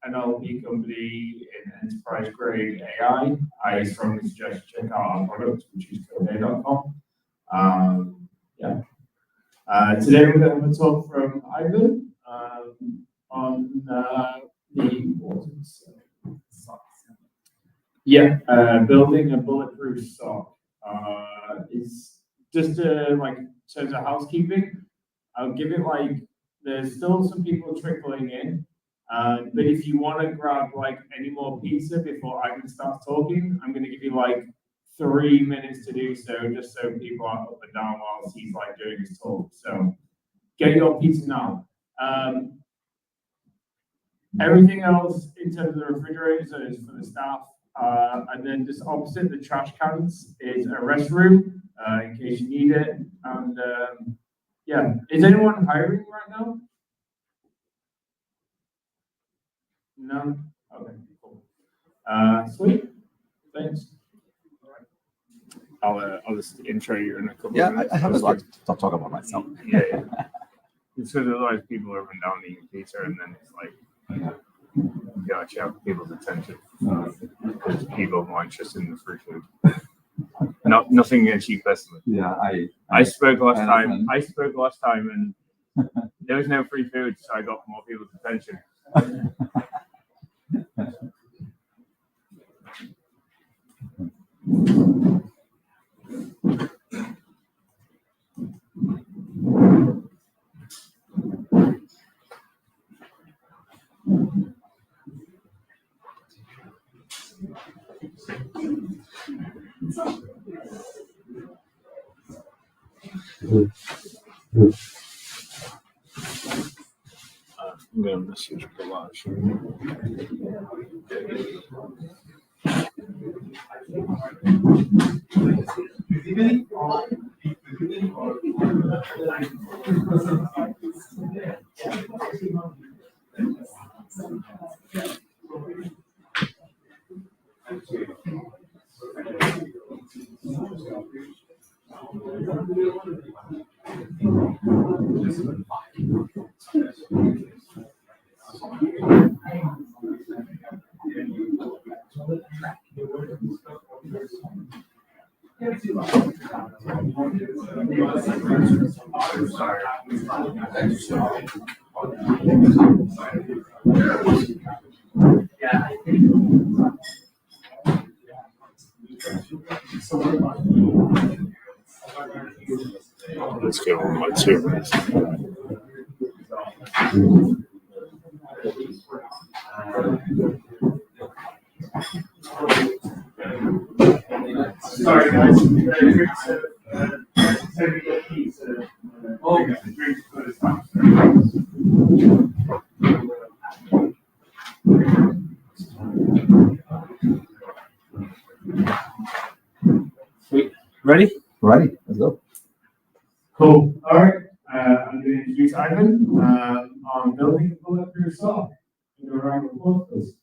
NLP company in enterprise grade AI, I strongly suggest you check out our product, which is coday.com. Yeah. Today we're going to have a talk from Ivan on building a bulletproof SOC. Is just like in terms of housekeeping, I'll give it like there's still some people trickling in, but if you want to grab like any more pizza before Ivan starts talking, I'm going to give you like 3 minutes to do so, just so people aren't up and down while he's like doing his talk. So get your pizza now. Everything else in terms of the refrigerators is for the staff. And then just opposite the trash cans is a restroom in case you need it. And yeah, is anyone hiring right now? No? Okay, cool. Sweet. Thanks. I'll just intro you in a couple of minutes. I have a lot to talk about myself. Yeah. It's because otherwise people are up and down eating pizza, and then it's like, you gotta have people's attention. Because people are more interested in the free food. Nothing against you personally. Yeah, I spoke last time, and there was no free food, so I got more people's attention. I'm gonna message Balash. Let's get on my 2 minutes. Sorry guys, Sweet. Ready? Ready, let's go. Cool. All right. I'm going to introduce Ivan on building a bulletproof SOC. Give a round of applause, please.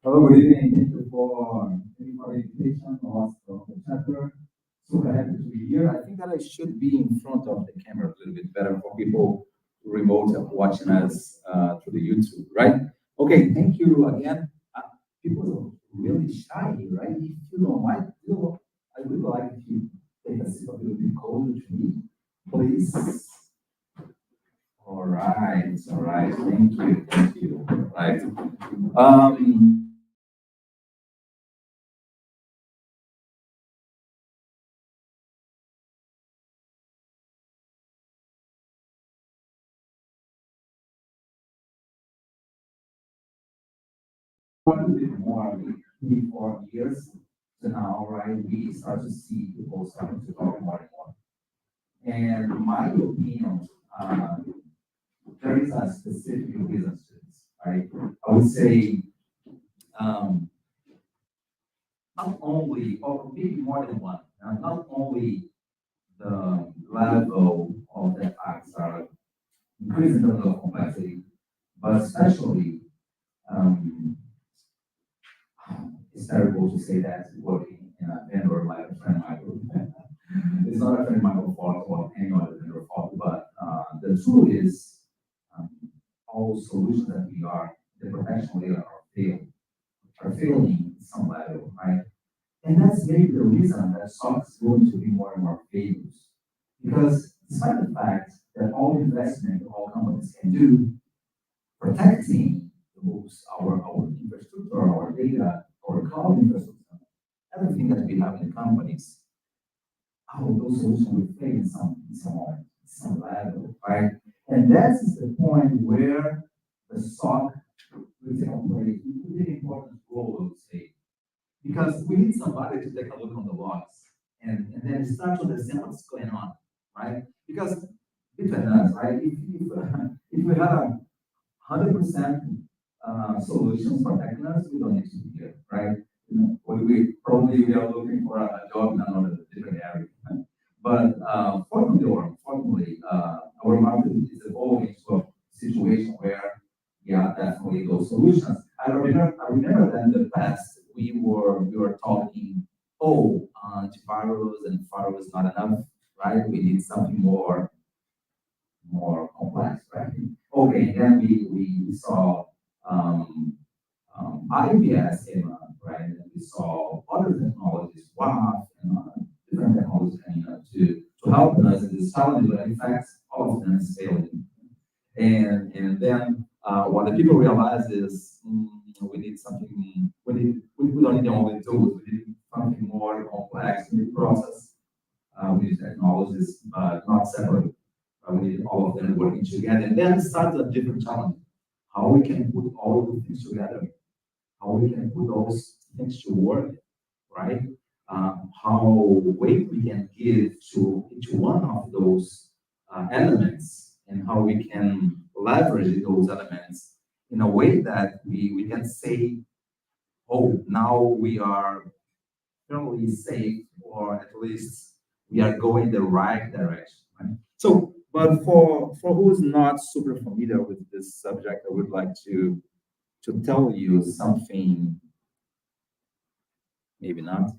Hello, good evening. Thank you for the invitation of the chapter. Super happy to be here. I think that I should be in front of the camera a little bit better for people remote watching us through the YouTube, right? Okay, thank you again. People are really shy, right? If you don't mind, I would like if you take a sip a little bit closer to me, please. All right, thank you. All right. A little bit more, 3-4 years to now, right? We start to see people starting to talk more and more. And my opinion, there is a specific reason to this, right? I would say, not only, or maybe more than one, not only the level of the attacks are increasing the level of complexity, but especially, it's terrible to say that working in a vendor like a friend Michael. It's not a friend Michael fault or any other vendor fault, but the truth is, all solutions that we are, the professional layer are failing at some level, right? And that's maybe the reason that SOC is going to be more and more famous. Because despite the fact that all investment all companies can do, protecting our infrastructure, our data, our cloud infrastructure, everything that we have in the companies, how those solutions will fail in some level, right? And that's the point where the SOC will take a really important role, I would say. Because we need somebody to take a look on the logs and then start to understand what's going on, right? Because between us, right, if we have 100% solutions for technologies, we don't need to be here, right? You know, we probably are looking for a job in another different area. Right? But fortunately, our market is evolving to a situation where, yeah, definitely those solutions. I remember that in the past we were talking, oh, antivirus and firewall is not enough, right? We need something more complex, right? Okay, and then we saw IPS came up, right? And we saw other technologies, WASP and different technologies coming up to help us in this challenge, but in fact, all of them is failing. And then what the people realize is we need something, we don't need only tools, we need something more complex, we need process, we need technologies, but not separate. We need all of them working together. And then start a different challenge. How we can put all of the things together. How we can put those things to work, right? How weight we can give to each one of those elements and how we can leverage those elements in a way that we can say, oh, now we are fairly safe, or at least we are going the right direction, right? So, but for who's not super familiar with this subject, I would like to tell you something, maybe not.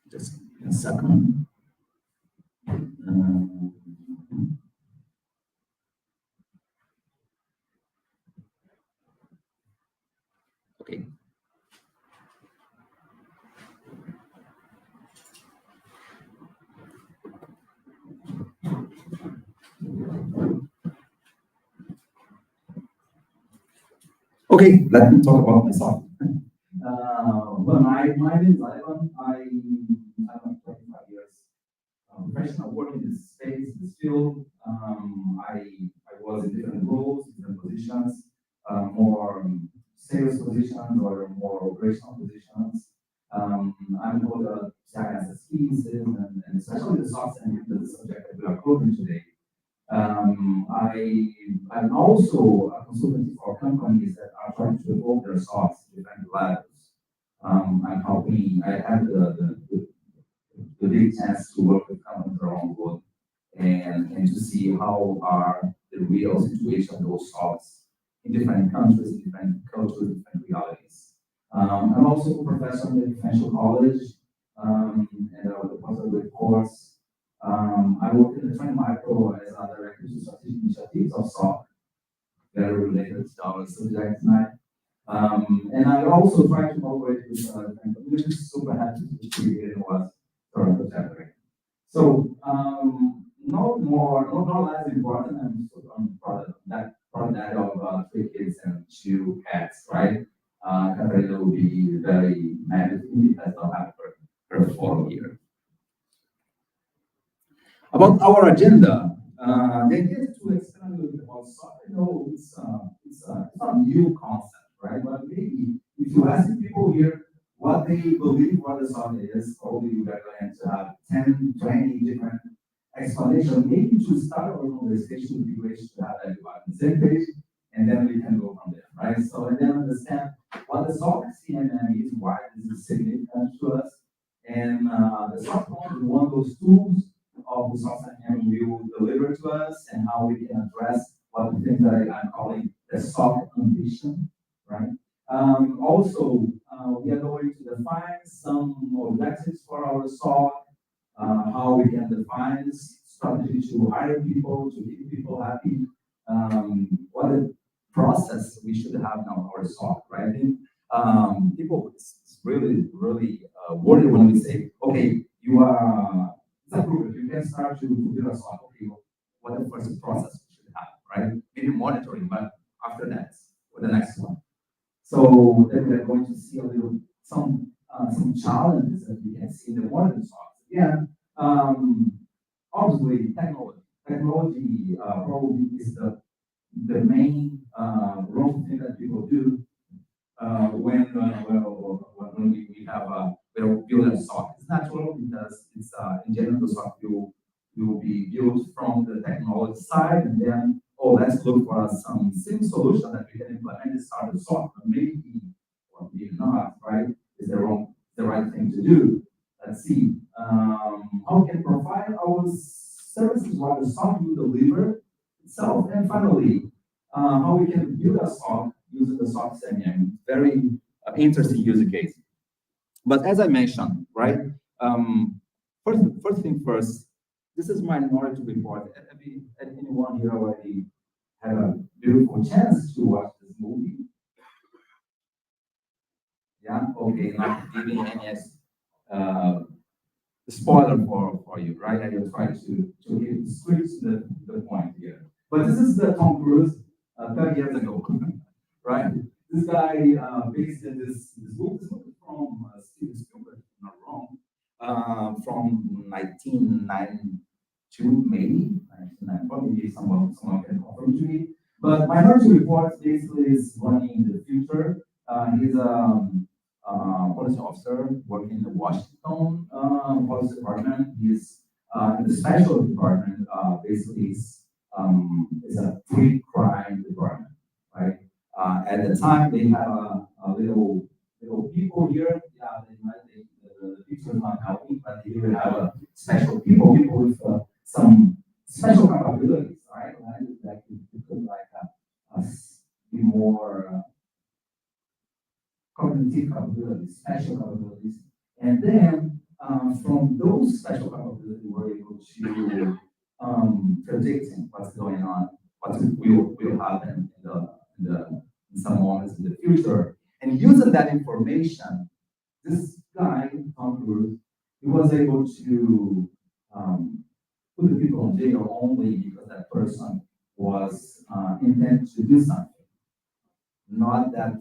Just a second. Okay. Okay, let me talk about myself. Well, my name is Ivan. I'm 25 years professional work in this space, in this field. I was in different roles, different positions, more sales positions or more operational positions. I'm called a SecOps and especially the SOC and the subject that we are covering today. I'm also a consultant for companies that are trying to evolve their SOCs to different levels. I'm helping, I have the big chance to work with companies around the world and to see how are the real situation of those SOCs in different countries, different cultures, different realities. I'm also a professor in the Financial College and the postgraduate course. I work in the Trend Micro as a director of strategic initiatives of SOC, very related to our subject tonight. And I also try to cooperate with different communities, super happy to be here in OWASP Toronto chapter. So, not less important, I'm proud of that of 3 kids and 2 cats, right? Katarina will be very mad with me because I don't have her photo here. About our agenda, the idea is to explain a little bit about SOC. I know it's not a new concept, right? But maybe if you ask people here what they believe what the SOC is, probably we are going to have 10, 20 different explanations. Maybe to start our conversation would be great to have everybody on the same page, and then we can go from there, right? So and then understand what the SOC-CMM is, why this is significant to us, and the SOC is one of those tools of the SOC-CMM will deliver to us, and how we can address what the things that I'm calling the SOC ambition, right? Also, we are going to define some objectives for our SOC, how we can define strategy to hire people, to keep people happy, what the process we should have in our SOC, right? I think people, it's really, really worried when we say, okay, you are, it's approved, you can start to build a SOC, okay, what the first process we should have, right? Maybe monitoring, but after that, for the next one. So then we're going to see some challenges that we can see in the monitoring SOCs. Again, obviously technology. Technology probably is the main wrong thing that people do when we have we're building a SOC. It's natural because it's in general the SOC will be built from the technology side, and then let's look for some SIM solution that we can implement and start a SOC. Maybe or maybe not, right? Is the right thing to do? Let's see. How we can provide our services while the SOC will deliver itself, and finally, how we can build a SOC using the SOC-CMM. Very interesting use case. But as I mentioned, right? First thing first, this is Minority Report. Anyone here already had a beautiful chance to watch this movie? Yeah, okay, not giving any spoiler for you, right? I will try to get straight to the point here. But this is the Tom Cruise 30 years ago, right? This guy based in this book. This book is from Steven Spielberg, if I'm not wrong, from 1992, maybe 1994. Maybe someone can confirm to me. But Minority Report basically is running in the future. He's a police officer working in the Washington Police Department. He's in the special department. Basically, is a pre-crime department, right? At the time, they have a little people here. Yeah, the picture is not helping, but here we have a special people with some special capabilities, right? Like it could be more cognitive capabilities, special capabilities, and then from those special capabilities, we're able to predicting what's going on, what will happen in some moments in the future, and using that information, this guy Tom Cruise, he was able to put the people in jail only because that person was intended to do something, not that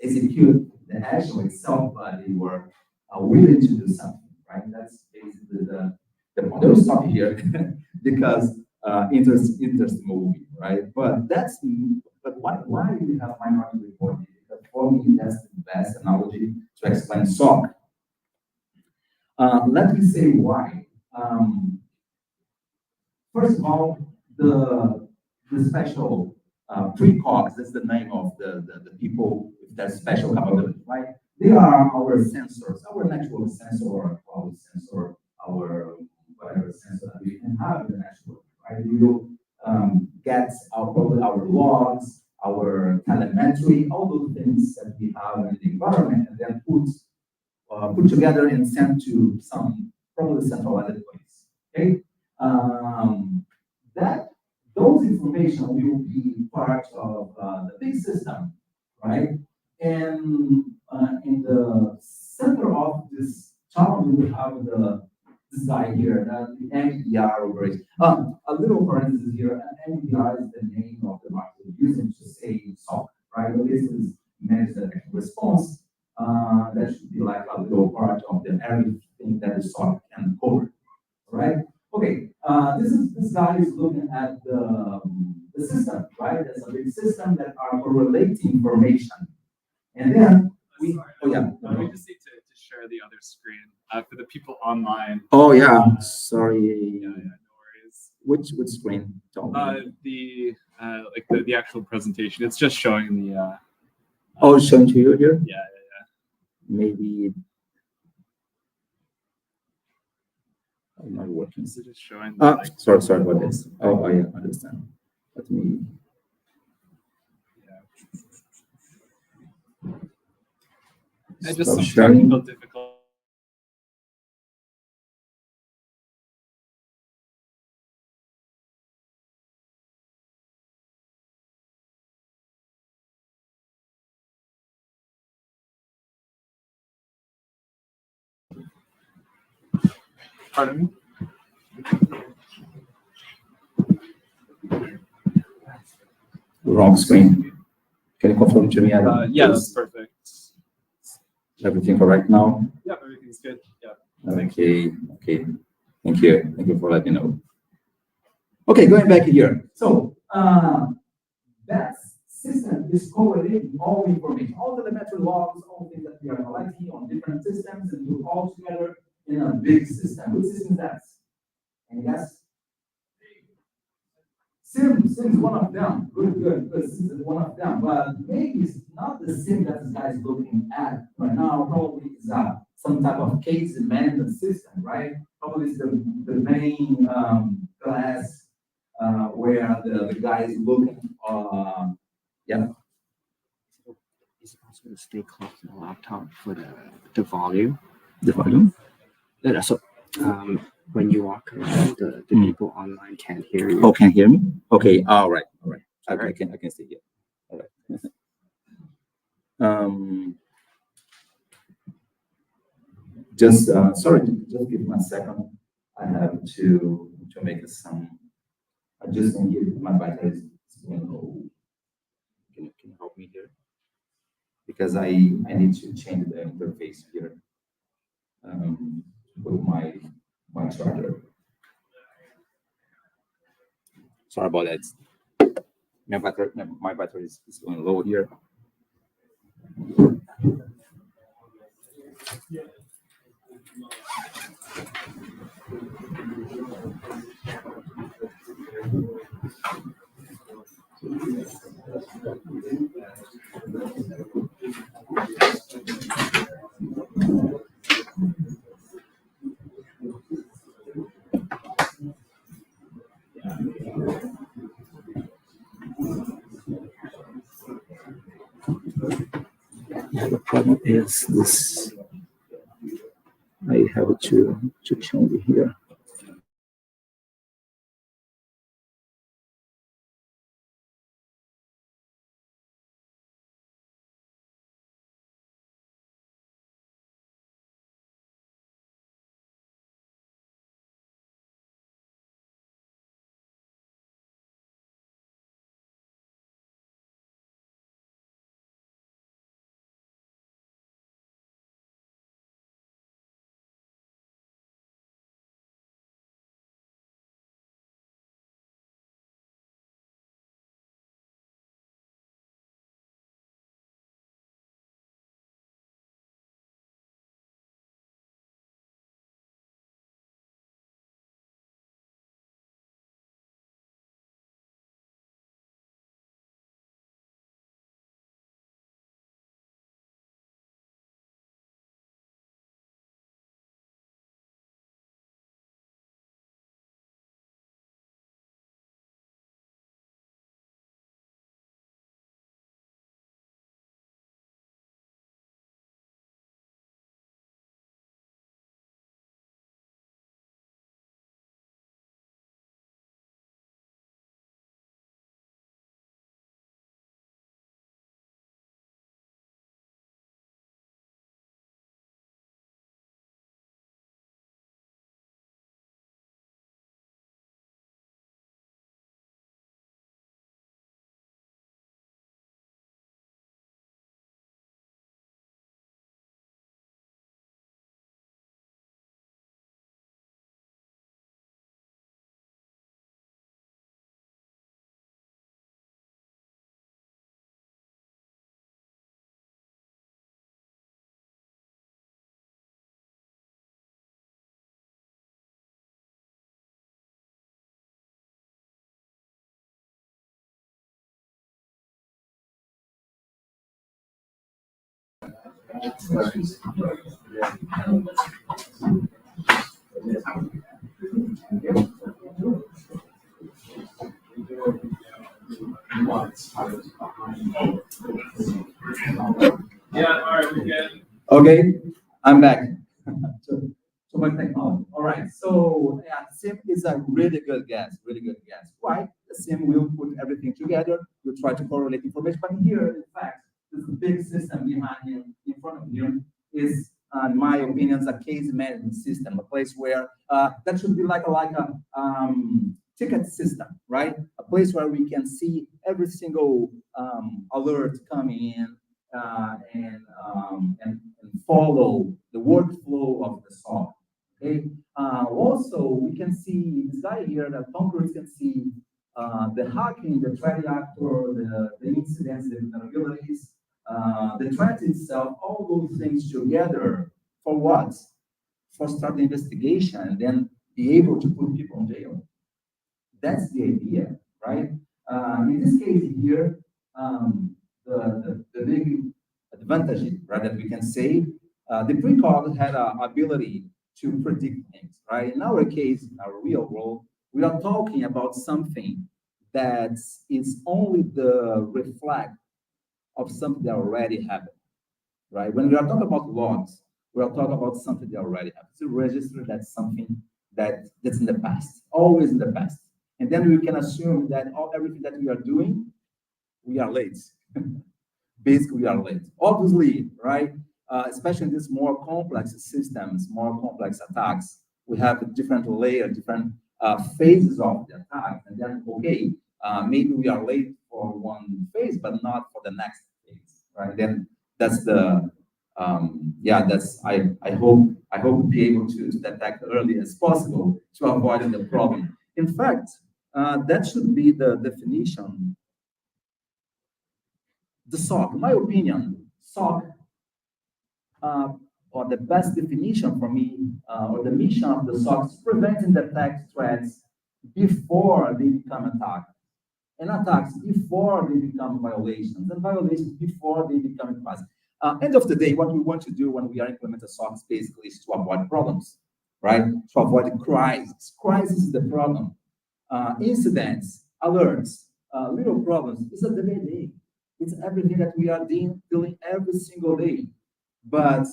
execute the action itself, but they were willing to do something, right? That's basically the point. I'll stop here because interest movie, right? But why do we have Minority Report? Because for me, that's the best analogy to explain SOC. Let me say why. First of all, the special pre-cogs, that's the name of the people with that special capability, right? They are our sensors, our natural sensor, our cloud sensor, our whatever sensor that we can have in the network, right? We will get our logs, our telemetry, all those things that we have in the environment, and then put together and sent to some probably centralized place. Okay, those information will be part of the big system, right? And in the center of this challenge, we have this guy here, the MDR operation. A little parenthesis here, MDR is the name of the market using to say SOC, right? But this is managed detection response. That should be like a little part of everything that the SOC can cover, right? Okay, this guy is looking at the system, right? There's a big system that are correlating information, and then we. Oh yeah. We just need to share the other screen for the people online. Oh yeah, sorry. Yeah, no worries. Which screen? The actual presentation. It's just showing the. Oh, it's showing to you here. Yeah. Maybe. Not working. Is it just showing? Sorry about this. Oh yeah, understand. Let me. Yeah. Just some technical difficulties. Pardon me? Wrong screen. Can you confirm to me? Adam, Yeah, please? that's perfect. Everything correct now? Yeah, everything's good. Yeah. Okay, okay. Thank you. Thank you for letting me know. Okay, going back here. So, that system is correlating all information, all telemetry logs, all things that we are collecting on different systems and do all together in a big system. Which system is that? And yes, SIM is one of them. Good. SIM is one of them. But maybe it's not the SIM that this guy is looking at right now. Probably is some type of case management system, right? Probably is the main class where the guy is looking. Yeah. Is it possible to stay close to the laptop for the volume? The volume. No, so when you walk around, the people online can't hear you. Oh, can hear me? Okay. All right. I can see here. All right. Just sorry, just give me a second. I have to make some. I just can give my battery is going low. Can you help me here? Because I need to change the interface here. With my charger. Sorry about that. My battery is going low here. The problem is this. I have to change it here. Yeah, all right, we're good. Okay, I'm back. So much technology. All right, so yeah, SIM is a really good guess, Why? The SIM will put everything together, will try to correlate information, but here, in fact, this big system behind you, in front of you, is in my opinion, is a case management system, a place where that should be like a ticket system, right? A place where we can see every single alert coming in and follow the workflow of the SOC. Okay. Also, we can see this guy here, that Tom Cruise can see the hacking, the threat actor, the incidents, the vulnerabilities, the threat itself, all those things together for what? For start the investigation and then be able to put people in jail. That's the idea, right? In this case here, the big advantage, right, that we can say, the precog had an ability to predict things, right? In our case, in our real world, we are talking about something that is only the reflect of something that already happened, right? When we are talking about logs, we are talking about something that already happened. It's a register that's something that's in the past, always in the past. And then we can assume that everything that we are doing, we are late. Basically, we are late. Obviously, right? Especially in these more complex systems, more complex attacks, we have different layers, different phases of the attack. And then, okay, maybe we are late for one phase, but not for the next phase, right? Then that's the I hope to be able to detect early as possible to avoid the problem. In fact, that should be the definition. The SOC, in my opinion, SOC, or the best definition for me, or the mission of the SOC is preventing the attack threats before they become attacks, and attacks before they become violations, and violations before they become crimes. End of the day, what we want to do when we are implementing SOC basically is to avoid problems, right? To avoid crises. Crisis is the problem. Incidents, alerts, little problems, it's a day. It's everything that we are dealing every single day. But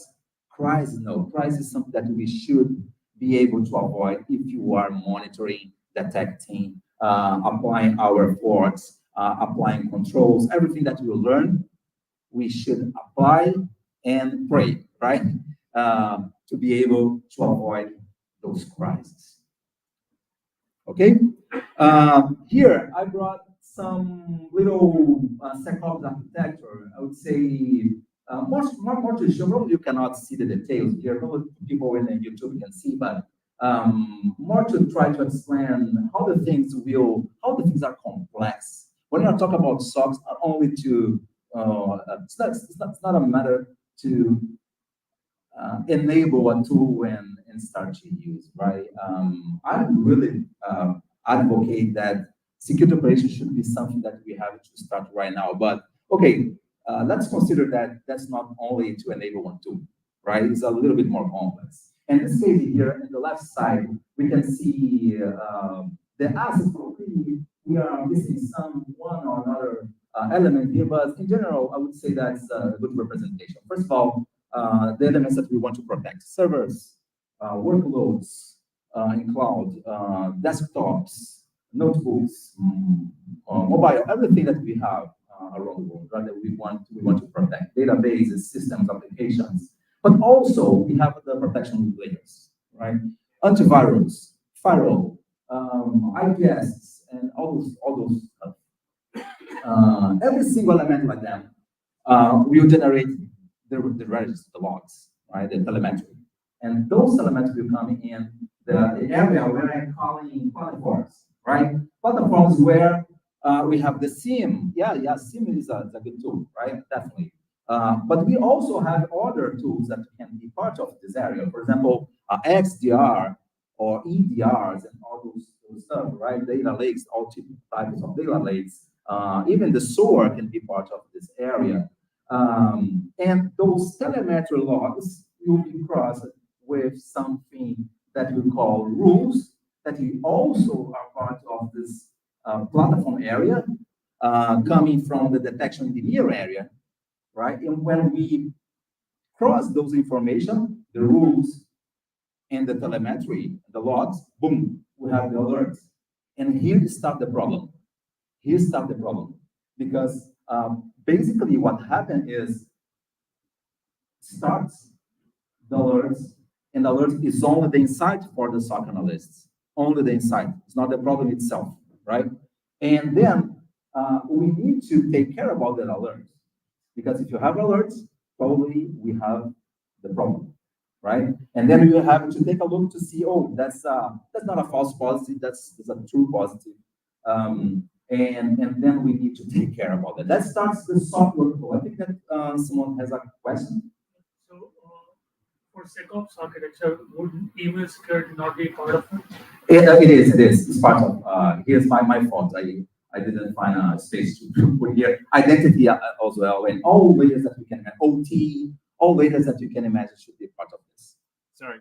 crisis, no. Crisis is something that we should be able to avoid if you are monitoring, detecting, applying our efforts, applying controls, everything that we learn, we should apply and pray, right? To be able to avoid those crises. Okay? Here, I brought some little SecOps architecture. I would say more to show. Probably you cannot see the details here. Probably people in YouTube can see, but more to try to explain how the things are complex. When you talk about SOCs, not only to it's not a matter to enable a tool and start to use, right? I really advocate that security operations should be something that we have to start right now. But okay, let's consider that that's not only to enable one tool, right? It's a little bit more complex. And this case here, in the left side, we can see the assets. Probably we are missing one or another element here, but in general, I would say that's a good representation. First of all, the elements that we want to protect: servers, workloads in cloud, desktops, notebooks, mobile, everything that we have around the world, right? That we want to protect: databases, systems, applications. But also we have the protection layers, right? Antivirus, firewall, IPS, and all those stuff. Every single element like that will generate the registers, the logs, right? The telemetry. And those telemetry will come in the area where I'm calling platforms, right? Platforms where we have the SIEM. Yeah, SIEM is a good tool, right? Definitely. But we also have other tools that can be part of this area. For example, XDR or EDRs and all those stuff, right? Data lakes, all types of data lakes. Even the SOAR can be part of this area. And those telemetry logs will be crossed with something that we call rules that we also are part of this platform area, coming from the detection engineer area, right? And when we cross those information, the rules and the telemetry, the logs, boom, we have the alerts. And here starts the problem. Because basically what happened is starts the alerts, and the alert is only the insight for the SOC analysts, only the insight. It's not the problem itself, right? And then we need to take care about that alert, because if you have alerts, probably we have the problem, right? And then you have to take a look to see, oh, that's not a false positive, that's a true positive. And then we need to take care about that. That starts the SOC workflow. I think that someone has a question. So, for SecOps architecture, would email security not be part of it? It is. It's part of, here's my fault. I didn't find a space to put here. Identity as well, and all layers that we can have, OT, all layers that you can imagine should be part of this. Sorry.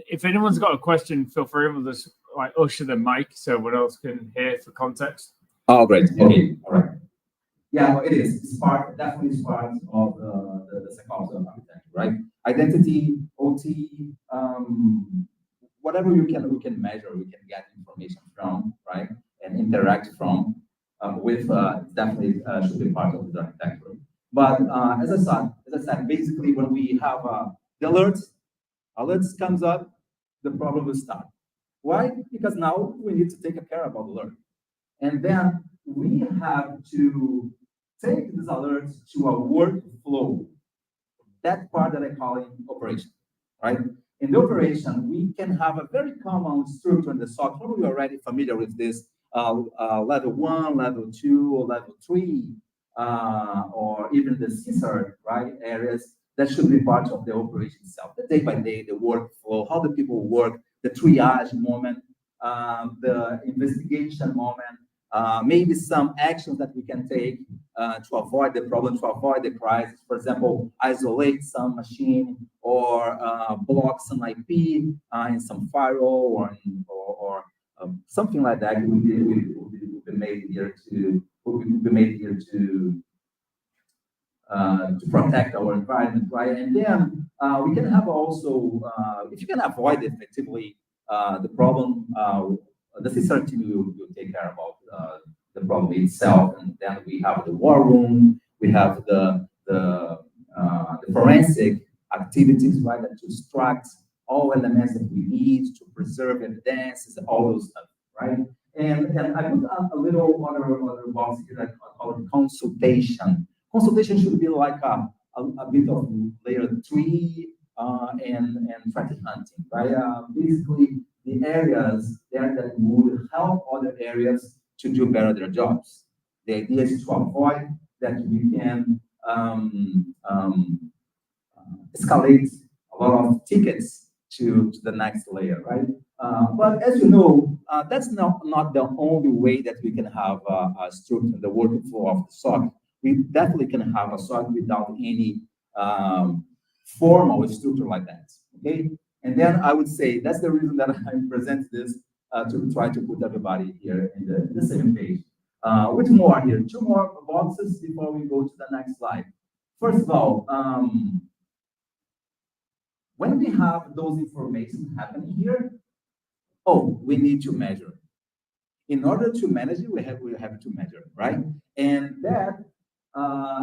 If anyone's got a question, feel free to just like usher the mic so everyone else can hear for context. Oh, great. Okay. All right. Yeah, well, it is. It's definitely part of the SecOps architecture, right? Identity, OT, whatever we can measure, we can get information from, right? And interact from, with, definitely should be part of the architecture. But as I said, basically when we have the alerts comes up, the problem will start. Why? Because now we need to take care about alert. And then we have to take these alerts to a workflow. That part that I call it operation, right? In the operation, we can have a very common structure in the SOC. Probably you're already familiar with this, level 1, level 2, or level 3, or even the CSR, right? Areas that should be part of the operation itself. The day by day, the workflow, how the people work, the triage moment, the investigation moment, maybe some actions that we can take to avoid the problem, to avoid the crisis. For example, isolate some machine or block some IP in some firewall or something like that. Will be made here to protect our environment, right? And then we can have also, if you can avoid effectively the problem, the CSR team will take care about the problem itself. And then we have the war room, we have the forensic activities, right, that to extract all elements that we need to preserve evidence, all those stuff, right? And I put a little other box here that I call it consultation. Consultation should be like a bit of layer 3 and threat hunting, right? Basically, the areas there that would help other areas to do better their jobs. The idea is to avoid that we can escalate a lot of tickets to the next layer, right? But as you know, that's not the only way that we can have a structure, the workflow of the SOC. We definitely can have a SOC without any formal structure like that, okay? And then I would say that's the reason that I present this to try to put everybody here in the same page. With more here, 2 more boxes before we go to the next slide. First of all, when we have those information happening here, we need to measure. In order to manage it, we have to measure, right? And that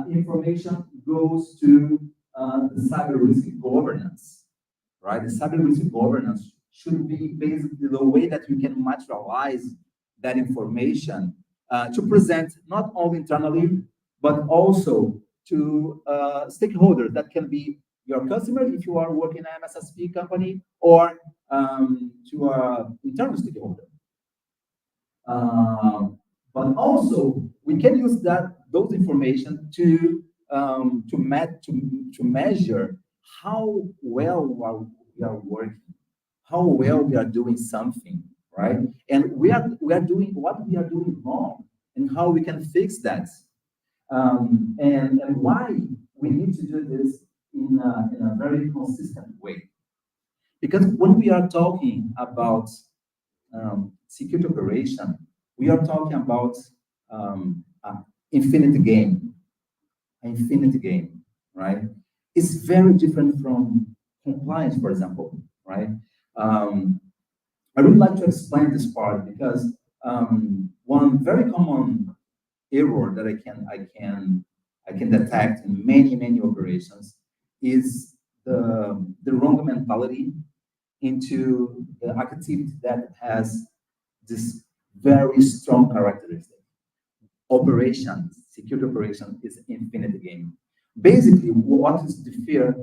information goes to the cyber risk governance, right? The cyber risk governance should be basically the way that we can materialize that information to present not only internally, but also to stakeholders that can be your customer if you are working in an MSSP company, or to an internal stakeholder. But also we can use those information to measure how well we are working, how well we are doing something, right? And we are doing what we are doing wrong, and how we can fix that, and why we need to do this in a very consistent way. Because when we are talking about security operation, we are talking about infinity game, right? It's very different from compliance, for example, right? I would like to explain this part because one very common error that I can detect in many operations is the wrong mentality into the activity that has this very strong characteristic. Operations, security operation is infinite game. Basically, what is the fear?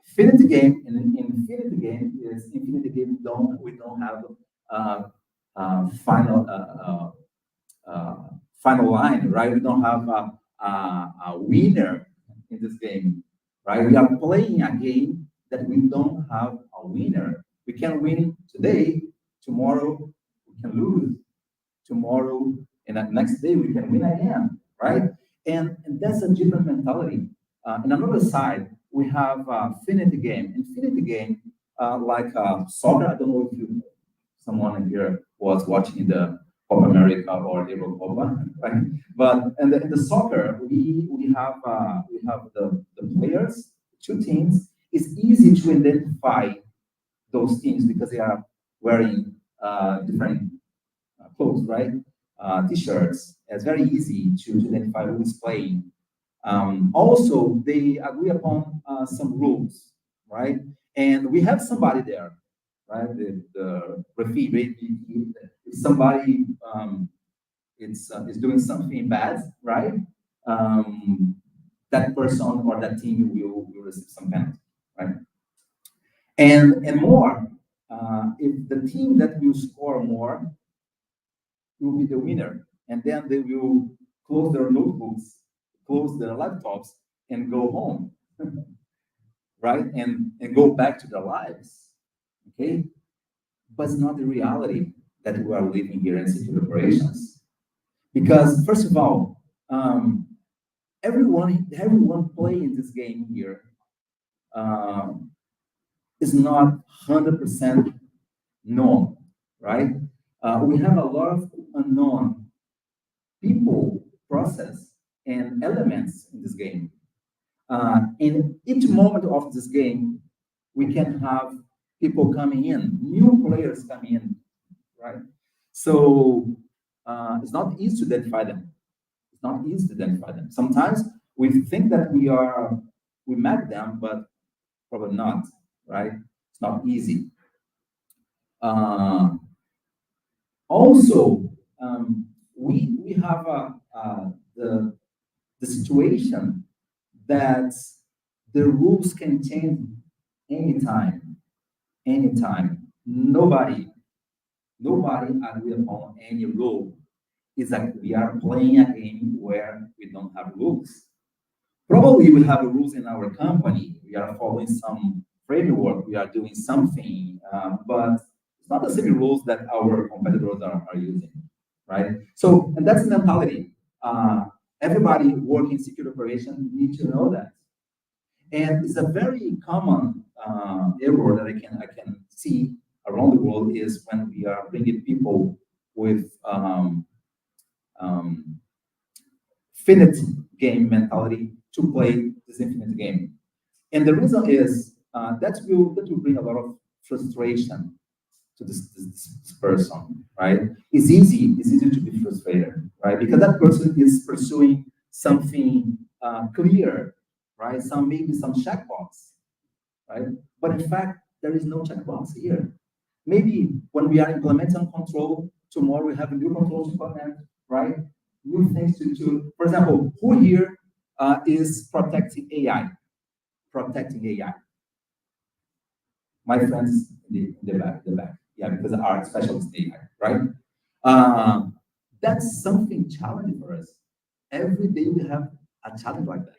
Infinity game, in infinity game is infinity game. We don't have final line, right? We don't have a winner in this game, right? We are playing a game that we don't have a winner. We can win today, tomorrow we can lose, tomorrow and the next day we can win again, right? And that's a different mentality. On another side, we have Infinity game. Infinity game, like soccer. I don't know if someone in here was watching the Copa America or the Euro Copa, right? But in the soccer, we have the players, two teams. It's easy to identify those teams because they are wearing different clothes, right? T-shirts. It's very easy to identify who is playing. Also, they agree upon some rules, right? And we have somebody there, right? The referee, if somebody is doing something bad, right? That person or that team will receive some penalty, right? And more, if the team that will score more will be the winner, and then they will close their notebooks, close their laptops, and go home, right? And go back to their lives, okay? But it's not the reality that we are living here in security operations. Because first of all, everyone playing this game here is not 100% known, right? We have a lot of unknown people, process, and elements in this game. In each moment of this game, we can have people coming in, new players coming in, right? So it's not easy to identify them. It's not easy to identify them. Sometimes we think that we met them, but probably not, right? It's not easy. Also, we have the situation that the rules can change anytime. Nobody agree upon any rule. It's like we are playing a game where we don't have rules. Probably we have rules in our company. We are following some framework. We are doing something, but it's not the same rules that our competitors are using, right? So, and that's the mentality. Everybody working security operation needs to know that. And it's a very common error that I can see around the world is when we are bringing people with finite game mentality to play this infinite game. And the reason is that will bring a lot of frustration to this person, right? It's easy to be frustrated, right? Because that person is pursuing something clear, right? Maybe some checkbox, right? But in fact, there is no checkbox here. Maybe when we are implementing control, tomorrow we have a new control to implement, right? New things to do. For example, who here is protecting AI? Protecting AI. My friends in the back. Yeah, because our specialist AI, right? That's something challenging for us. Every day we have a challenge like that,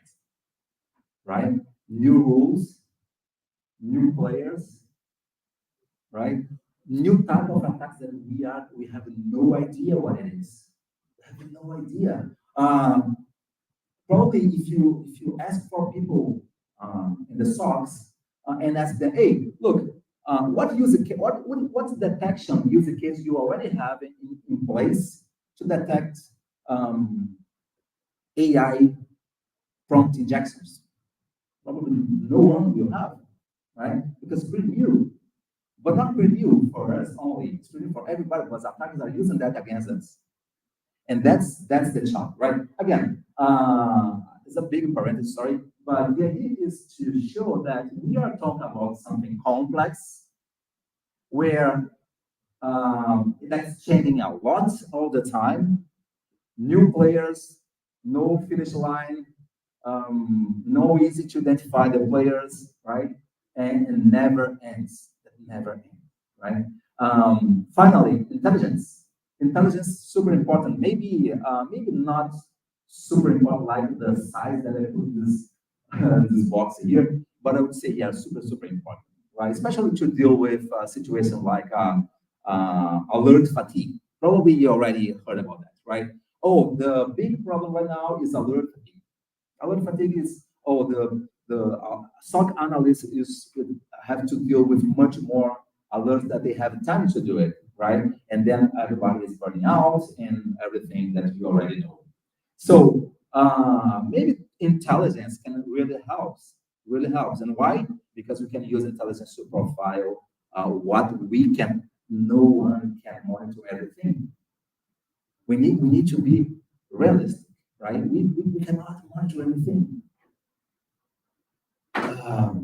right? New rules, new players, right? New type of attacks that we have no idea what it is. We have no idea. Probably if you ask for people in the SOCs and ask them, hey, look, what's the detection use case you already have in place to detect AI prompt injections? Probably no one will have, right? Because it's pretty new, but not pretty new for us only. It's pretty new for everybody because attackers are using that against us, and that's the challenge, right? Again, it's a big parenthesis, sorry, but the idea is to show that we are talking about something complex, where that's changing a lot all the time. New players, no finish line, no easy to identify the players, right? And it never ends. It never ends, right? Finally, intelligence. Intelligence is super important. Maybe not super important like the size that I put this this box here, but I would say yeah, super important, right? Especially to deal with a situation like alert fatigue. Probably you already heard about that, right? Oh, the big problem right now is alert fatigue. Alert fatigue is the SOC analysts have to deal with much more alerts that they have time to do it, right? And then everybody is burning out and everything that you already know. So maybe intelligence can really helps, and why? Because we can use intelligence to profile what we can. No one can monitor everything. We need to be realistic, right? We cannot monitor everything.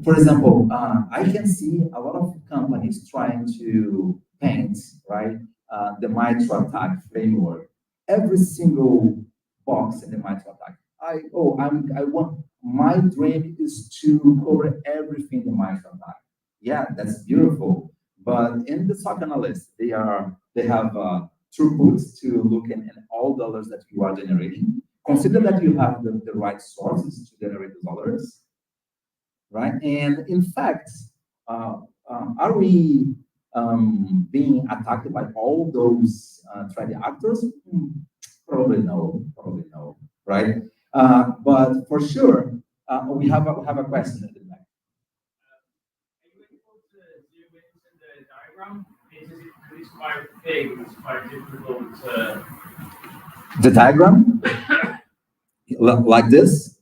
For example, I can see a lot of companies trying to paint, right, the MITRE ATT&CK framework. Every single box in the MITRE ATT&CK. My dream is to cover everything in the MITRE ATT&CK. Yeah, that's beautiful. But in the SOC analyst, they have throughputs to look in all the alerts that you are generating. Consider that you have the right sources to generate those alerts, right? And in fact, are we being attacked by all those threat actors? Probably no, right? But for sure, we have a question at the back. Are you able to zoom into the diagram? It's quite big, it's quite difficult to... The diagram? Like this?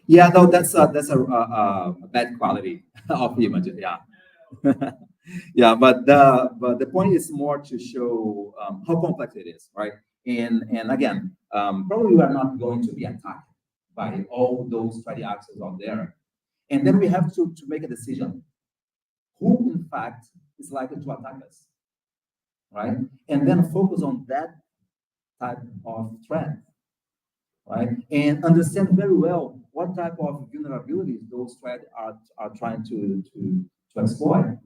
Yeah, no, that's a bad quality of image. Yeah, yeah, but the point is more to show how complex it is, right? And again, probably we are not going to be attacked by all those threat actors out there, and then we have to make a decision who, in fact, is likely to attack us, right? And then focus on that type of threat, right? And understand very well what type of vulnerabilities those threats are trying to exploit,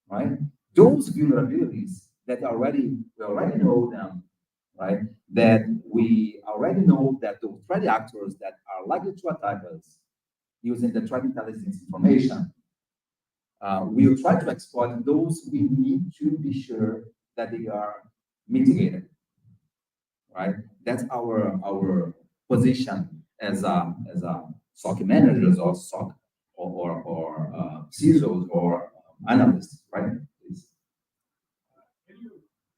right? Those vulnerabilities that we already know them, right? That we already know that those threat actors that are likely to attack us using the threat intelligence information, we will try to exploit those. We need to be sure that they are mitigated, right? That's our position as a SOC managers or SOC or CISOs or analysts, right? Please. Can you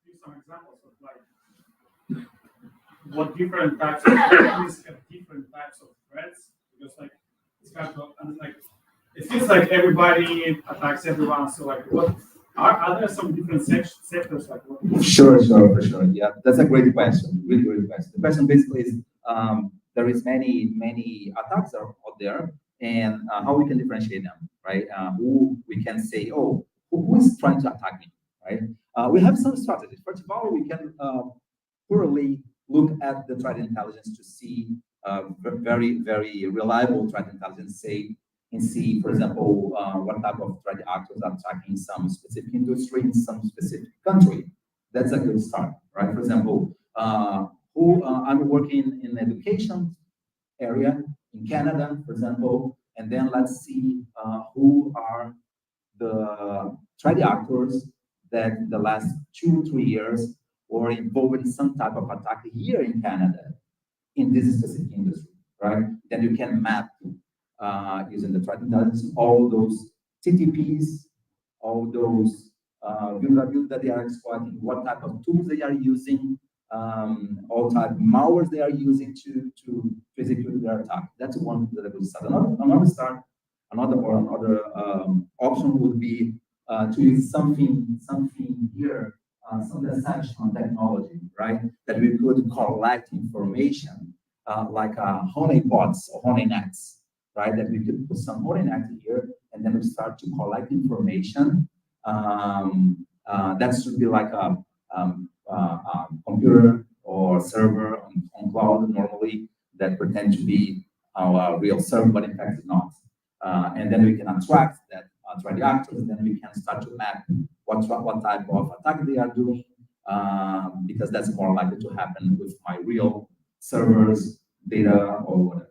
give some examples of like what different types of companies have different types of threats? Because like it's kind of like it feels like everybody attacks everyone. So like what are there some different sectors like what? Sure. Yeah, that's a great question. Really great question. The question basically is there is many attacks out there, and how we can differentiate them, right? Who we can say, oh, who is trying to attack me, right? We have some strategies. First of all, we can thoroughly look at the threat intelligence to see very reliable threat intelligence, see, for example, what type of threat actors are attacking some specific industry in some specific country. That's a good start, right? For example, I'm working in the education area in Canada, for example, and then let's see who are the threat actors that in the last 2-3 years were involved in some type of attack here in Canada in this specific industry, right? Then you can map using the threat intelligence all those TTPs, all those vulnerabilities that they are exploiting, what type of tools they are using, all type of malwares they are using to execute their attack. That's one that I would start. Another option would be to use something here some deception technology, right? That we could collect information like honeypots or honeypots, right? That we could put some honeypot here and then we start to collect information. That should be like a computer or server on cloud normally that pretend to be our real server, but in fact it's not. And then we can attract that threat actors, and then we can start to map what type of attack they are doing, because that's more likely to happen with my real servers, data, or whatever,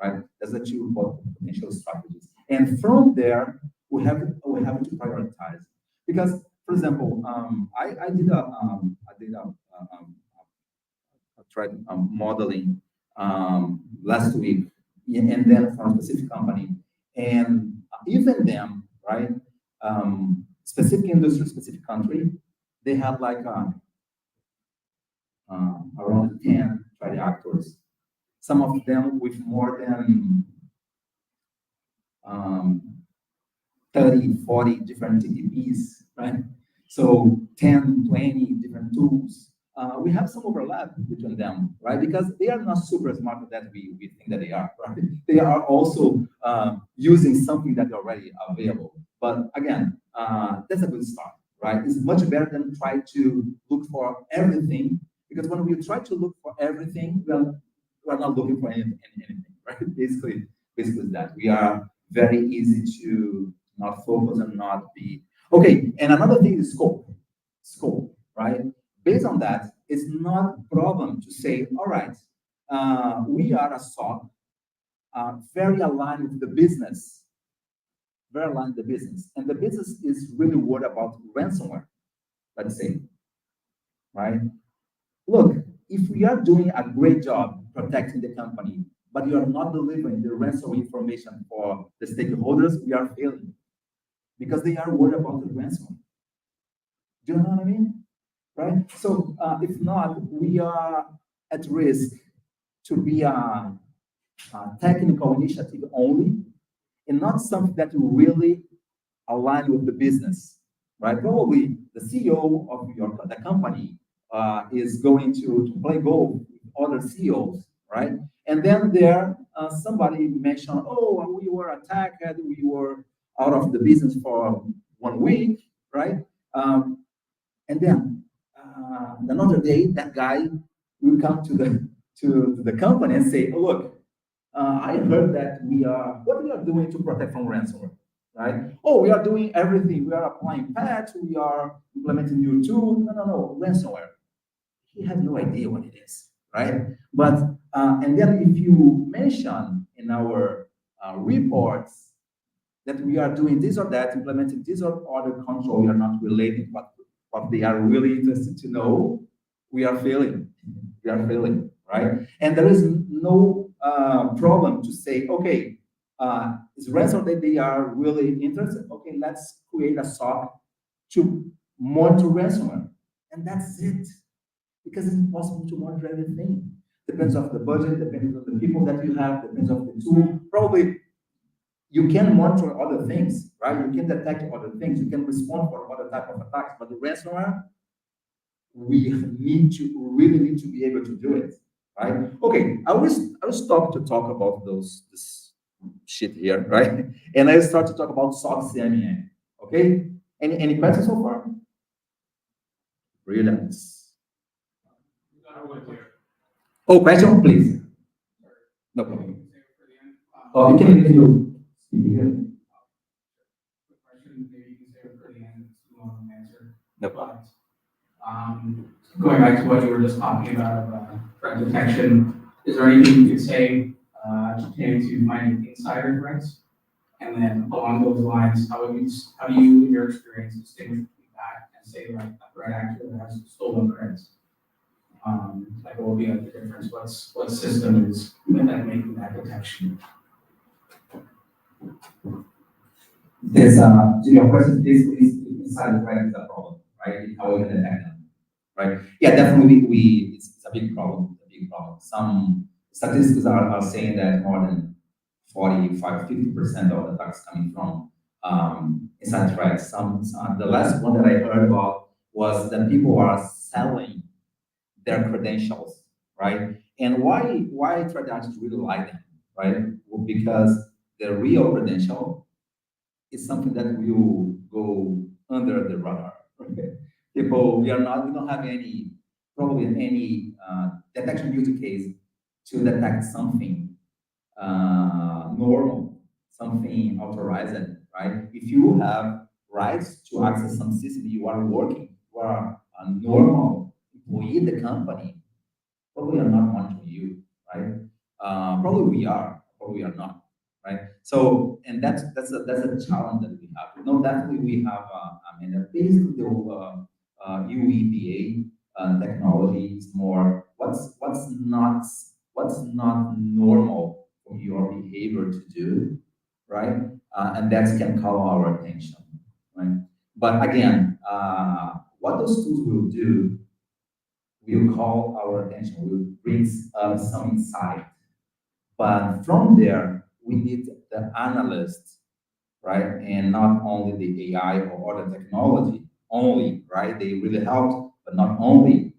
right? That's the two potential strategies. And from there, we have to prioritize. Because, for example, I did a threat modeling last week, and then for a specific company. And even them, right? Specific industry, specific country, they have like around 10 threat actors. Some of them with more than 30, 40 different TTPs, right? So 10, 20 different tools. We have some overlap between them, right? Because they are not super smart that we think that they are, right? They are also using something that is already available. But again, that's a good start, right? It's much better than try to look for everything, because when we try to look for everything, we're not looking for anything, right? Basically that we are very easy to not focus and not be okay. And another thing is scope, right? Based on that, it's not a problem to say, all right, we are a SOC, very aligned with the business, and the business is really worried about ransomware, let's say, right? Look, if we are doing a great job protecting the company, but you are not delivering the ransomware information for the stakeholders, we are failing, because they are worried about the ransomware. Do you know what I mean? Right? So if not, we are at risk to be a technical initiative only, and not something that will really align with the business, right? Probably the CEO of the company is going to play golf with other CEOs, right? And then there, somebody mentioned, oh, we were attacked, we were out of the business for 1 week, right? And then another day, that guy will come to the company and say, oh, look, I heard that what we are doing to protect from ransomware, right? Oh, we are doing everything. We are applying patch, we are implementing new tools. No, ransomware. He has no idea what it is, right? But, and then if you mention in our reports that we are doing this or that, implementing this or other control, we are not relating what they are really interested to know, we are failing. Right? And there is no problem to say, okay, it's ransomware that they are really interested. Okay, let's create a SOC to monitor ransomware. And that's it. Because it's impossible to monitor everything. Depends on the budget, depends on the people that you have, depends on the tool. Probably you can monitor other things, right? You can detect other things, you can respond for other type of attacks, but the ransomware, we really need to be able to do it, right? Okay, I will stop to talk about this shit here, right? And I start to talk about SOC-CMM, okay? Any questions so far? Brilliant. Oh, question, please. No problem. Oh, you can speak here. Question, maybe you can save it for the end, it's a long answer. No problem. Going back to what you were just talking about, threat detection, is there anything you could say to find insider threats? And then along those lines, how do you, in your experience, distinguish between that and say like a threat actor that has stolen credits? Like what will be like the difference? What system is making that detection? There's your question is inside threat is a problem, right? How we can detect them, right? Yeah, definitely it's a big problem. Some statistics are saying that more than 45-50% of attacks coming from inside threats. The last one that I heard about was that people are selling their credentials, right? And why threat actors really like them, right? Well, because the real credential is something that will go under the radar. Okay? People, we don't have probably any detection use case to detect something normal, something authorized, right? If you have rights to access some system, you are working, you are a normal employee in the company, probably are not monitoring you, right? Probably we are, probably we are not, right? So, and that's a challenge that we have. No, definitely we have. Basically the UEBA technology is more what's not normal for your behavior to do, right? And that can call our attention, right? But again, what those tools will do will call our attention, will bring some insight. But from there, we need the analyst, right? And not only the AI or other technology only, right? They really help, but not only.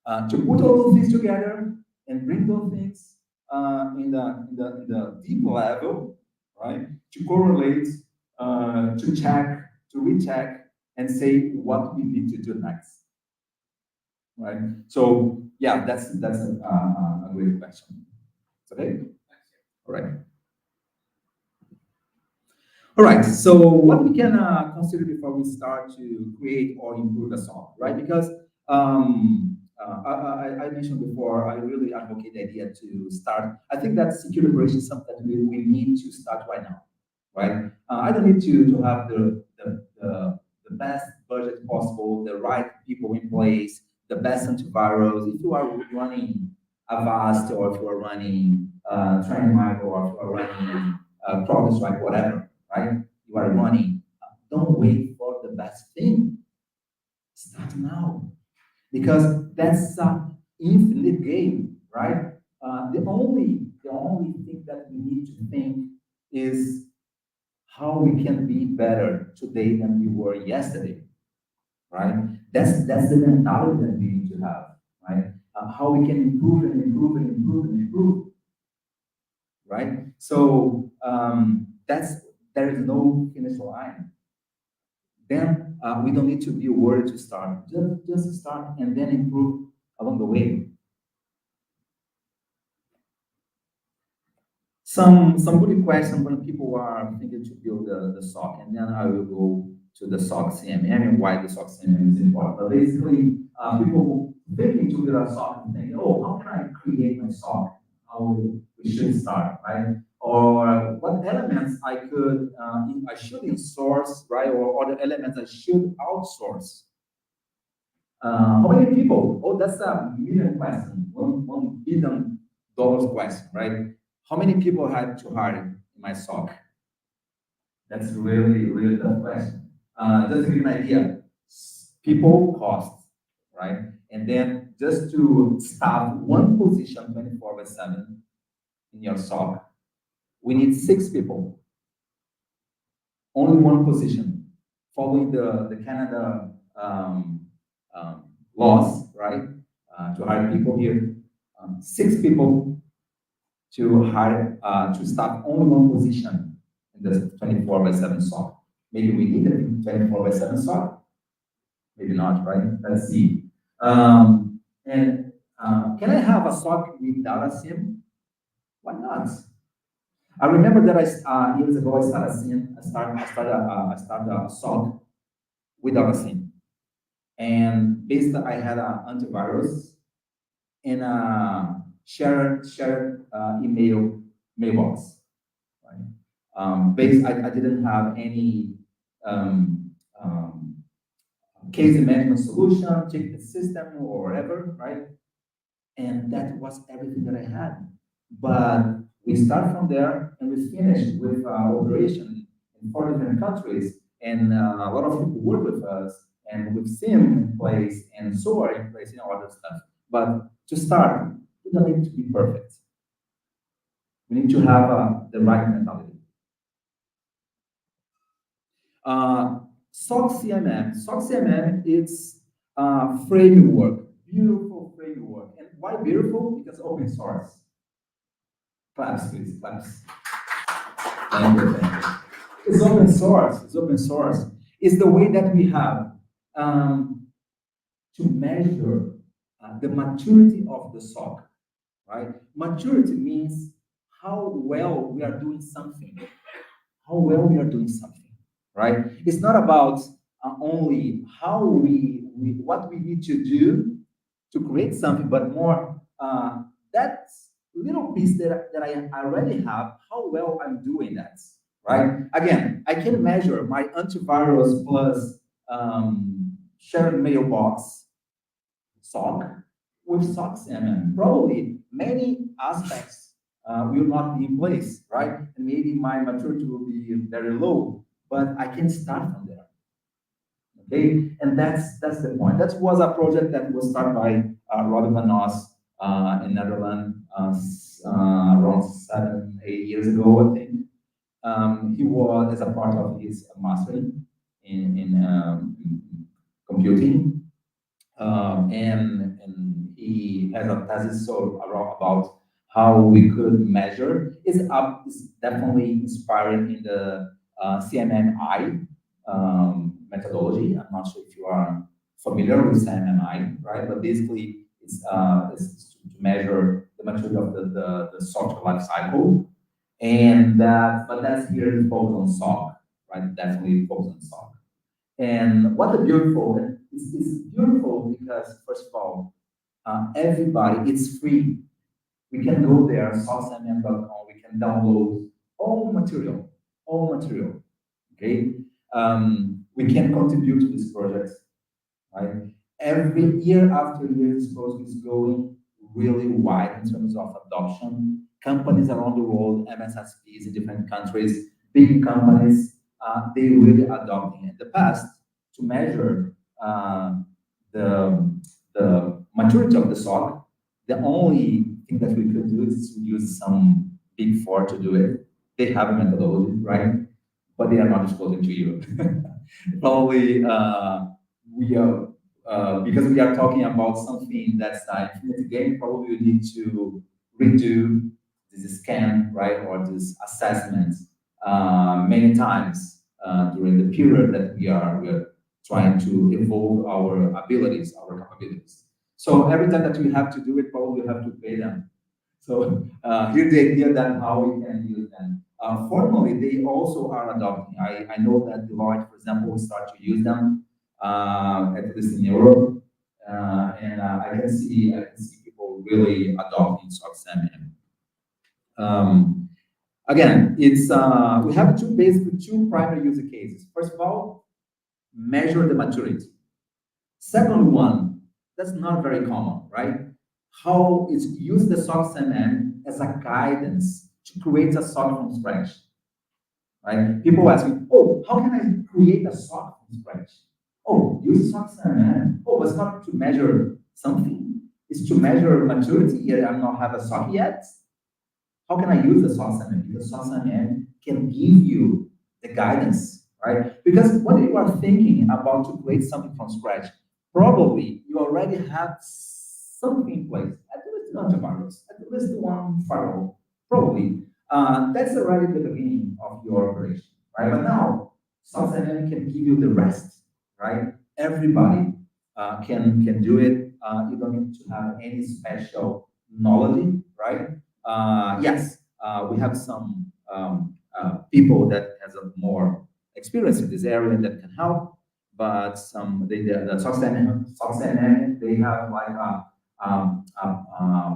To put all those things together and bring those things in the deep level, right? To correlate, to check, to recheck, and say what we need to do next, right? So yeah, that's a great question. Okay. All right. All right. So what we can consider before we start to create or improve a SOC, right? Because I mentioned before, I really advocate the idea to start. I think that security operations is something that we need to start right now, right? I don't need to have the best budget possible, the right people in place, the best antivirus. If you are running Avast or if you are running Trendmicro or if you are running CrowdStrike, whatever, right? You are running. Don't wait for the best thing. Start now, because that's an infinite game, right? The only thing that we need to think is how we can be better today than we were yesterday, right? That's the mentality that we need to have, right? How we can improve and improve and improve and improve, right? So there is no finish line. Then we don't need to be worried to start. Just start and then improve along the way. Some good questions when people are thinking to build the SOC, and then I will go to the SOC-CMM and why the SOC-CMM is important. But basically, people thinking to build a SOC and think, oh, how can I create my SOC? How we should start, right? Or what elements I should insource, right? Or other elements I should outsource. How many people? Oh, that's a million question, $1 billion question, right? How many people I had to hire in my SOC? That's really, really tough question. Just to give you an idea, people cost, right? And then just to staff one position 24/7 in your SOC, we need 6 people. Only one position, following the Canada laws, right? To hire people here, 6 people to hire to staff only one position in the 24/7 SOC. Maybe we need a 24/7 SOC, maybe not, right? Let's see. And can I have a SOC without a SIM? Why not? I remember that years ago I started a SIM. I started a SOC without a SIM, and basically I had an antivirus and a shared email mailbox. Right? I didn't have any case management solution, ticket system, or whatever, right? And that was everything that I had. But we start from there and we finish with operation in 4 different countries, and a lot of people work with us, and with SIM in place and SOAR in place and all other stuff. But to start, we don't need to be perfect. We need to have the right mentality. SOC-CMM. SOC-CMM is framework, beautiful framework. And why beautiful? Because open source. Claps, please, claps. Thank you, thank you. It's open source, it's open source. It's the way that we have to measure the maturity of the SOC, right? Maturity means how well we are doing something, right? It's not about only how what we need to do to create something, but more that little piece that I already have, how well I'm doing that, right? Again, I can measure my antivirus plus shared mailbox SOC with SOC-CMM. Probably many aspects will not be in place, right? And maybe my maturity will be very low, but I can start from there. Okay, and that's the point. That was a project that was started by Robin van Os in Netherlands around 7-8 years ago, I think. He was as a part of his mastering in computing, and he has a thesis about how we could measure. It's definitely inspiring in the CMMI methodology. I'm not sure if you are familiar with CMMI, right? But basically, it's to measure the maturity of the software life cycle, and but that's here to focus on SOC, right? Definitely focus on SOC. And what the beautiful is beautiful because first of all, everybody, it's free. We can go there, SOC-CMM.com. We can download all material, okay? We can contribute to this project, right? Every year after year, this project is going really wide in terms of adoption. Companies around the world, MSSPs in different countries, big companies, they really adopting it. In the past, to measure the maturity of the SOC, the only thing that we could do is to use some big four to do it. They have a methodology, right? But they are not disclosing to you. Probably we are because we are talking about something that's an infinite game. Probably we need to redo this scan, right, or this assessment many times during the period that we are trying to evolve our abilities, our capabilities. So every time that we have to do it, probably we have to pay them. So here's the idea that how we can use them. Formally, they also are adopting. I know that Deloitte, for example, will start to use them at least in Europe, and I can see people really adopting SOC-CMM. Again, it's we have two primary use cases. First of all, measure the maturity. Second one, that's not very common, right? How is use the SOC-CMM as a guidance to create a SOC from scratch, right? People ask me, oh, how can I create a SOC from scratch? Oh, use SOC-CMM. Oh, it's not to measure something. It's to measure maturity. Yet I'm not have a SOC yet. How can I use the SOC-CMM? Because SOC-CMM can give you the guidance, right? Because when you are thinking about to create something from scratch, probably you already have something in place, at least not a virus, at least one firewall, probably. That's already the beginning of your operation, right? But now, SOC-CMM can give you the rest, right? Everybody can do it. You don't need to have any special knowledge, right? Yes, we have some people that has a more experience in this area that can help, but the SOC-CMM, they have like a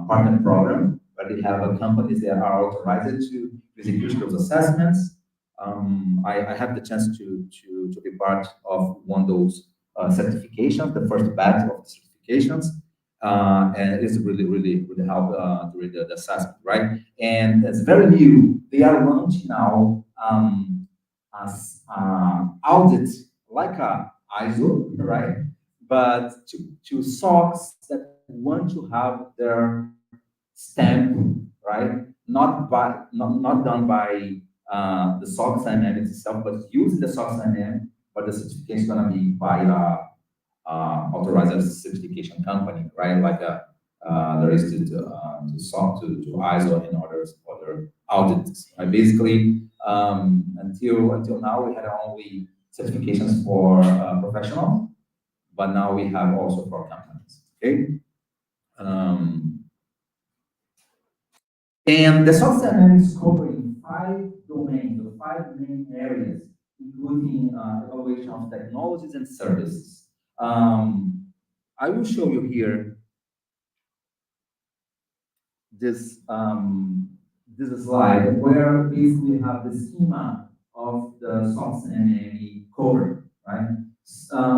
partner program where they have companies that are authorized to execute those assessments. I have the chance to be part of one of those certifications, the first batch of certifications, and it's really help during the assessment, right? And it's very new. They are launching now as audit like a ISO, right? But to SOCs that want to have their stamp, right? Not done by the SOC-CMM itself, but using the SOC-CMM but the certification is gonna be by authorized certification company, right? Like there is to SOC, to ISO and other audits. Right? Basically, until now we had only certifications for professionals, but now we have also for companies. Okay. And the SOC-CMM is covering 5 domains or 5 main areas, including evaluation of technologies and services. I will show you here this slide where basically we have the schema of the SOC-CMM covered, right?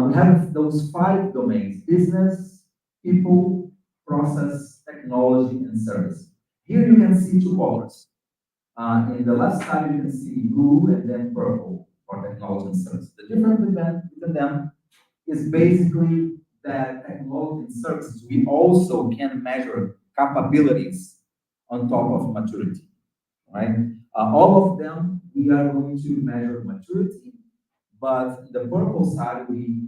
We have those 5 domains: business, people, process, technology, and service. Here you can see 2 colors. In the left side, you can see blue and then purple for technology and service. The difference between them is basically that technology and services, we also can measure capabilities on top of maturity, right? All of them, we are going to measure maturity, but the purple side, we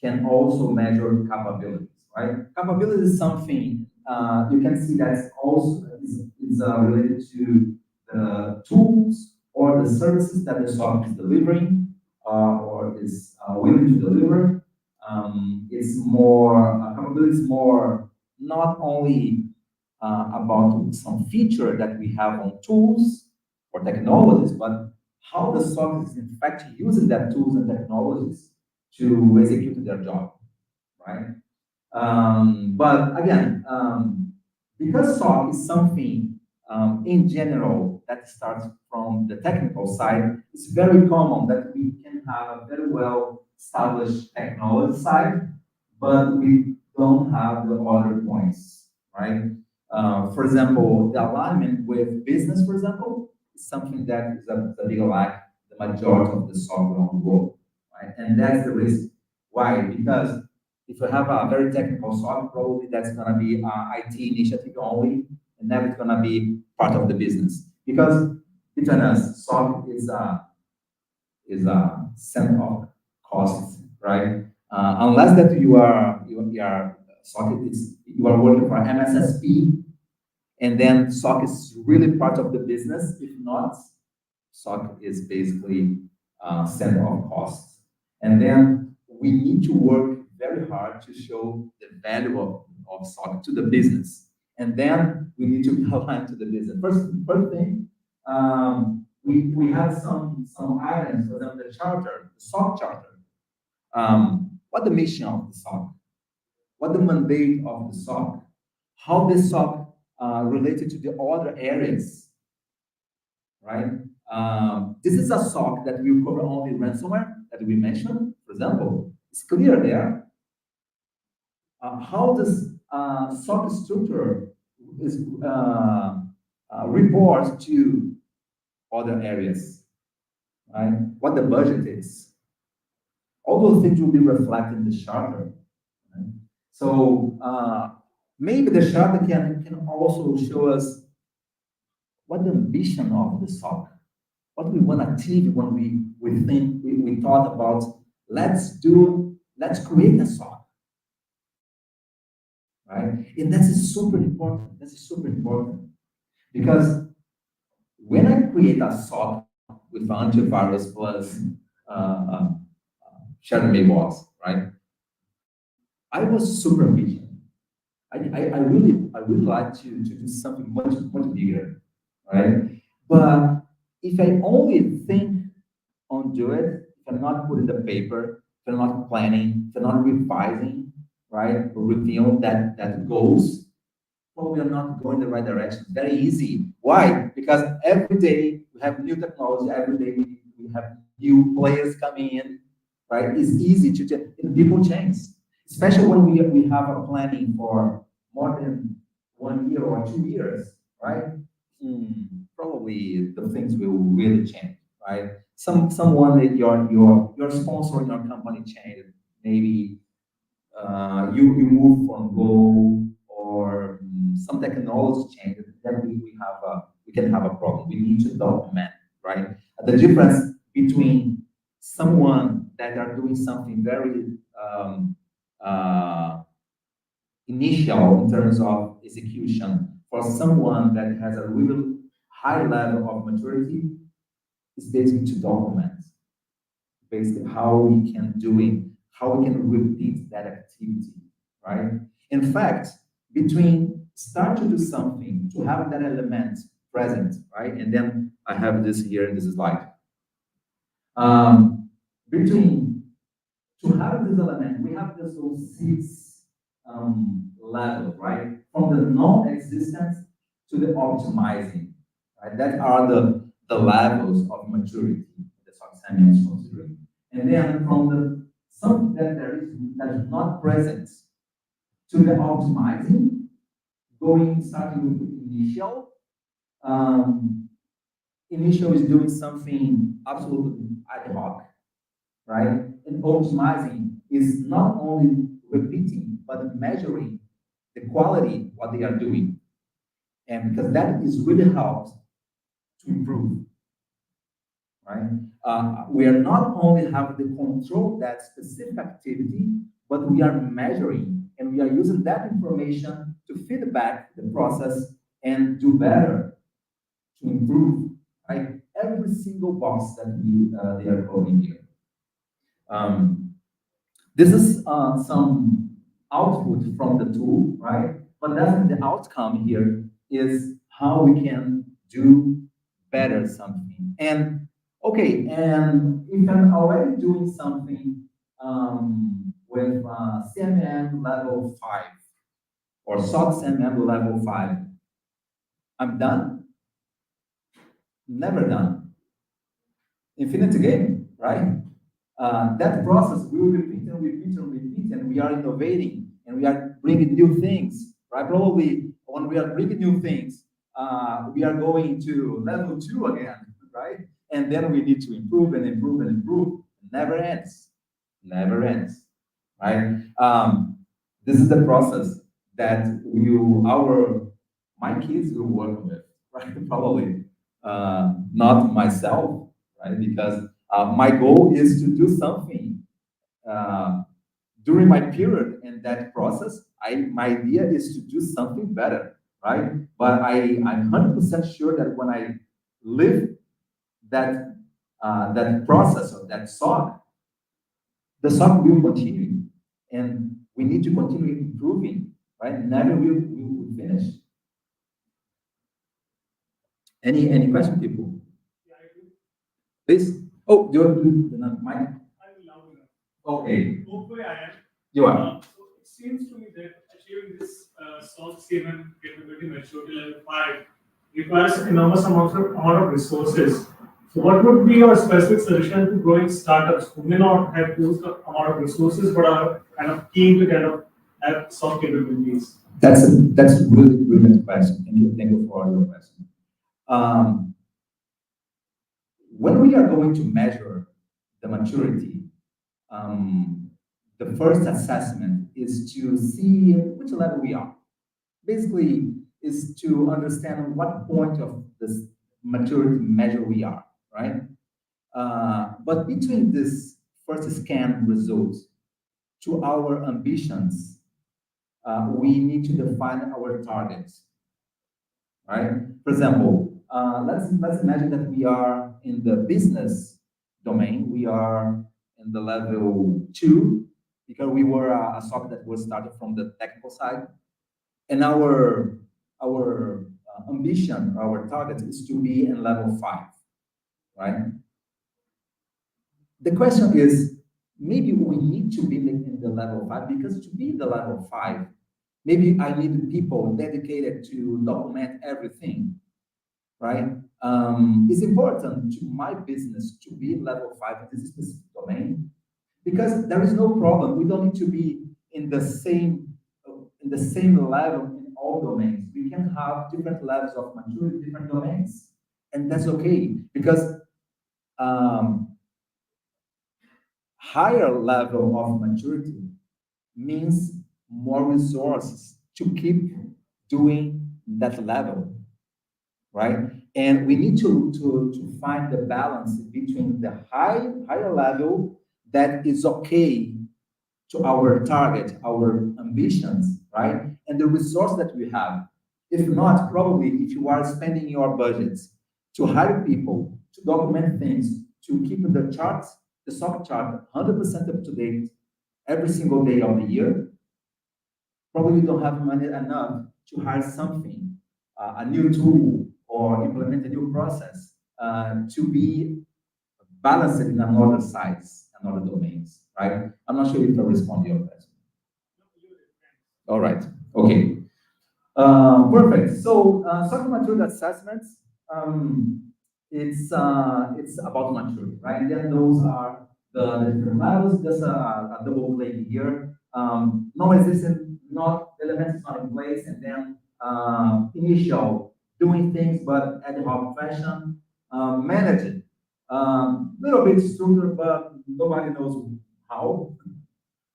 can also measure capabilities, right? Capability is something you can see that also is related to the tools or the services that the SOC is delivering or is willing to deliver. It's more, capability is more not only about some feature that we have on tools or technologies, but how the SOC is in fact using that tools and technologies to execute their job, right? But again, because SOC is something in general that starts from the technical side, it's very common that we can have a very well established technology side, but we don't have the other points, right? For example, the alignment with business, for example, is something that is a big lack the majority of the software on the world, right? And that's the risk. Why? Because if you have a very technical software, probably that's going to be an IT initiative only, and never it's going to be part of the business. Because between us, software is a center of costs, right? Unless that you are SOC is you are working for MSSP, and then SOC is really part of the business. If not, SOC is basically center of costs. And then we need to work very hard to show the value of SOC to the business. And then we need to align to the business. First thing, we have some items, for example, the charter, the SOC charter. What the mission of the SOC? What the mandate of the SOC? How the SOC related to the other areas, right? This is a SOC that will cover only ransomware that we mentioned, for example. It's clear there. How does SOC structure is report to other areas, right? What the budget is. All those things will be reflected in the charter. Right? So maybe the charter can also show us what the ambition of the SOC, what we want to achieve when we thought about let's create a SOC. Right? And that is super important. That is super important. Because when I create a SOC with antivirus plus shared mailbox, right? I was super ambitious. I really like to do something much bigger, right? But if I only think on do it, if I'm not putting the paper, if I'm not planning, if I'm not revising, right, or revealing that goals, probably I'm not going the right direction. Very easy. Why? Because every day we have new technology. Every day we have new players coming in, right? It's easy to change. People change, especially when we have a planning for more than 1 year or 2 years, right? Probably the things will really change, right? Someone that your sponsor in your company changed. Maybe you move from goal or some technology changes. Then we can have a problem. We need to document, right? The difference between someone that are doing something very initial in terms of execution for someone that has a real high level of maturity is basically to document basically how we can do it, how we can repeat that activity, right? In fact, between start to do something, to have that element present, right? And then I have this here in this slide. Between to have this element, we have this whole 6 levels, right? From the non-existence to the optimizing, right? That are the levels of maturity the SOC-CMM is considering. And then from the something that is not present to the optimizing, starting with the initial. Initial is doing something absolutely ad hoc, right? And optimizing is not only repeating, but measuring the quality what they are doing. And because that is really helps to improve, right? We are not only have the control that specific activity, but we are measuring and we are using that information to feedback the process and do better, to improve, right? Every single box that they are coding here. This is some output from the tool, right? But then the outcome here is how we can do better something. And okay, and if I'm already doing something with CMM level 5 or SOC-CMM level 5, I'm done? Never done. Infinite game, right? That process will repeat and repeat and repeat, and we are innovating and we are bringing new things, right? Probably when we are bringing new things, we are going to level 2 again, right? And then we need to improve and improve and improve. Never ends, never ends, right? This is the process that my kids will work with, right? Probably not myself, right? Because my goal is to do something during my period in that process. My idea is to do something better, right? But I'm 100% sure that when I live that process of that SOC, the SOC will continue, and we need to continue improving, right? Never will finish. Any question, people? Yeah, I do. Please. Oh, do you want to do the mic? I'm loud enough. Okay. Hopefully I am. You are. So it seems to me that achieving this SOC-CMM capability maturity level 5 requires enormous amount of resources. So what would be your specific solution to growing startups who may not have used the amount of resources but are kind of keen to kind of have SOC capabilities? That's a really brilliant question. Thank you for your question. When we are going to measure the maturity, the first assessment is to see which level we are. Basically, is to understand what point of this maturity measure we are, right? But between this first scan results to our ambitions, we need to define our targets, right? For example, let's imagine that we are in the business domain. We are in the level 2 because we were a SOC that was started from the technical side, and our ambition, our target is to be in level 5, right? The question is, maybe we need to be in the level 5 because to be in the level 5, maybe I need people dedicated to document everything, right? It's important to my business to be in level 5 in this specific domain because there is no problem. We don't need to be in the same level in all domains. We can have different levels of maturity, different domains, and that's okay because higher level of maturity means more resources to keep doing that level, right? And we need to find the balance between the higher level, that is okay to our target, our ambitions, right? And the resource that we have. If not, probably if you are spending your budgets to hire people, to document things, to keep the charts, the SOC chart 100% up to date every single day of the year, probably you don't have money enough to hire something, a new tool or implement a new process to be balanced in another sites, another domains, right? I'm not sure if I respond to your question. All right, okay. Perfect. So, SOC maturity assessments, it's about maturity, right? And then those are the different levels. Just a double click here. No existing, not elements is not in place, and then initial doing things, but ad hoc fashion, managed. Little bit structured, but nobody knows how,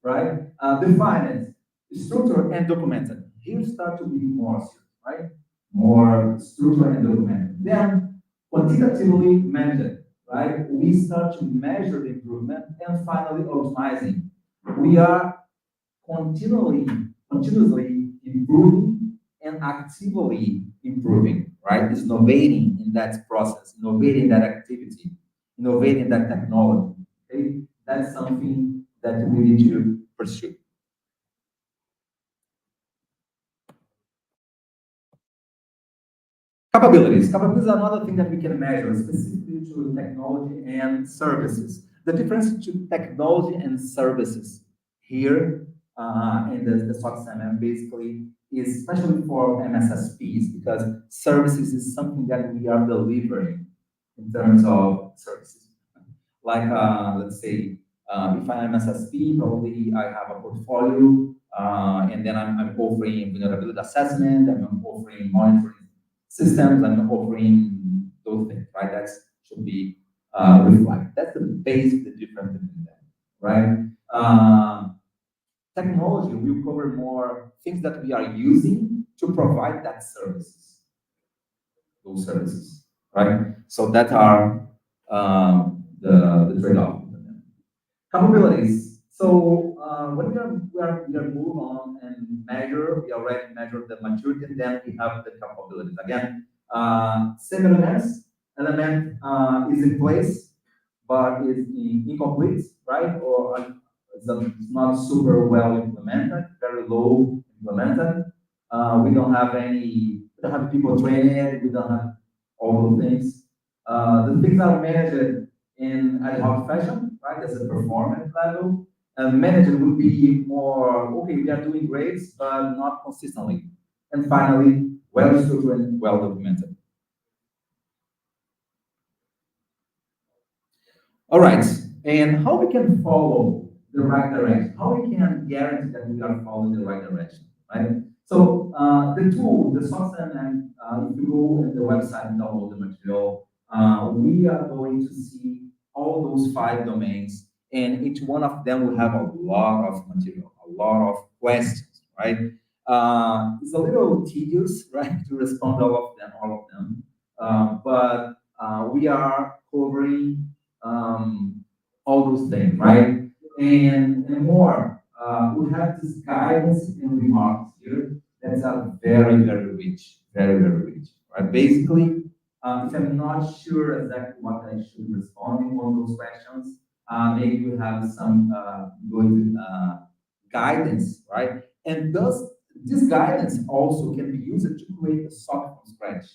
right? Defined, structured, and documented. Here start to be more serious, right? More structured and documented. Then quantitatively measured, right? We start to measure the improvement, and finally optimizing. We are continuously improving and actively improving, right? It's innovating in that process, innovating that activity, innovating that technology. Okay, that's something that we need to pursue. Capabilities. Capabilities are another thing that we can measure specifically to technology and services. The difference to technology and services here in the SOC-CMM basically is especially for MSSPs, because services is something that we are delivering in terms of services. Like, let's say, if I'm MSSP, probably I have a portfolio, and then I'm offering vulnerability assessment, I'm offering monitoring systems, I'm offering those things, right? That should be reflected. That's the basic difference between them, right? Technology will cover more things that we are using to provide that services, those services, right? So that are the trade-off. Capabilities. So when we are move on and measure, we already measured the maturity, and then we have the capabilities. Again, same elements. Element is in place, but is incomplete, right? Or it's not super well implemented, very low implemented. We don't have people trained. We don't have all the things. The things are managed in ad hoc fashion, right? As a performance level. Management would be more, okay, we are doing great, but not consistently. And finally, well structured and well documented. All right, and how we can follow the right direction? How we can guarantee that we are following the right direction, right? So the tool, the SOC-CMM, if you go on the website and download the material, we are going to see all those 5 domains, and each one of them will have a lot of material, a lot of questions, right? It's a little tedious, right, to respond all of them, but we are covering all those things, right? And more, we have this guidance and remarks here that are very, very rich, very, very rich, right? Basically, if I'm not sure exactly what I should respond on those questions, maybe you have some good guidance, right? And this guidance also can be used to create a SOC from scratch,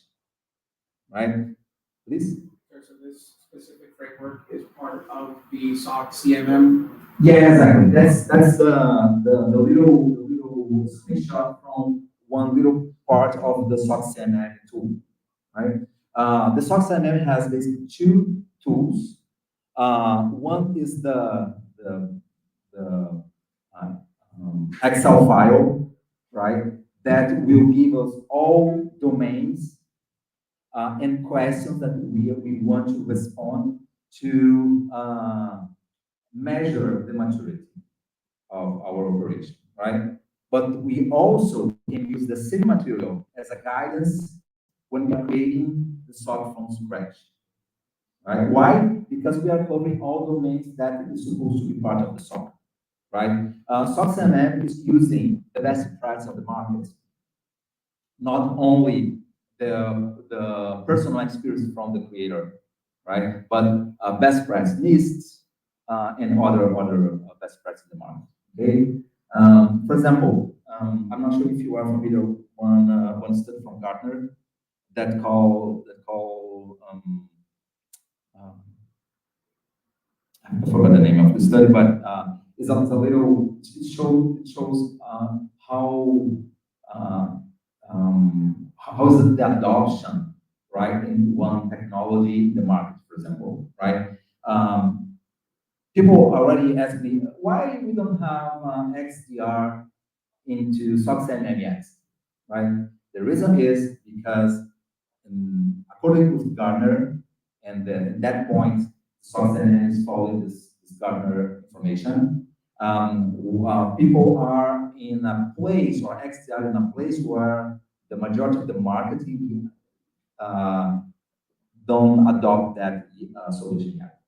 right? Please. So this specific framework is part of the SOC-CMM. Yeah, exactly. That's the little screenshot from one little part of the SOC-CMM tool, right? The SOC-CMM has basically 2 tools. One is the Excel file, right? That will give us all domains and questions that we want to respond to measure the maturity of our operation, right? But we also can use the same material as a guidance when we are creating the SOC from scratch. right? Why? Because we are covering all domains that is supposed to be part of the SOC, right? SOC-CMM is using the best practice of the market, not only the personal experience from the creator, right? But best practice lists and other best practice in the market. Okay. For example, I'm not sure if you are familiar with one study from Gartner that call I forgot the name of the study, but it's a little, it shows how is the adoption, right, in one technology in the market, for example, right? People already ask me why we don't have XDR into SOC-CMM yet, right? The reason is because according to Gartner, and at that point, SOC-CMM is following this Gartner information. People are in a place, or XDR in a place where the majority of the marketing don't adopt that solution yet,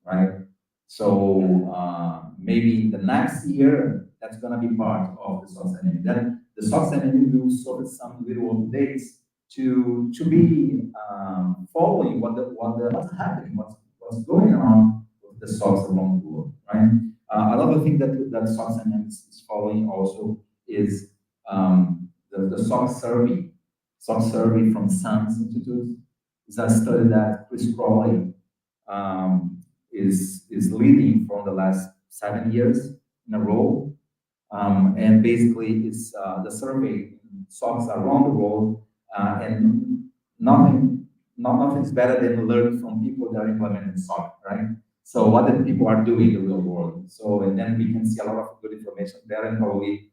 right? So maybe the next year, that's gonna be part of the SOC-CMM. Then the SOC-CMM will sort of some little updates to be following what's happening, what's going on with the SOCs around the world, right? Another thing that SOC-CMM is following also is the SOC survey. SOC survey from SANS Institute is a study that Chris Crowley is leading for the last 7 years in a row. And basically it's the survey SOCs around the world, and nothing is better than learning from people that are implementing SOC, right? So what the people are doing in the real world. So, and then we can see a lot of good information there, and probably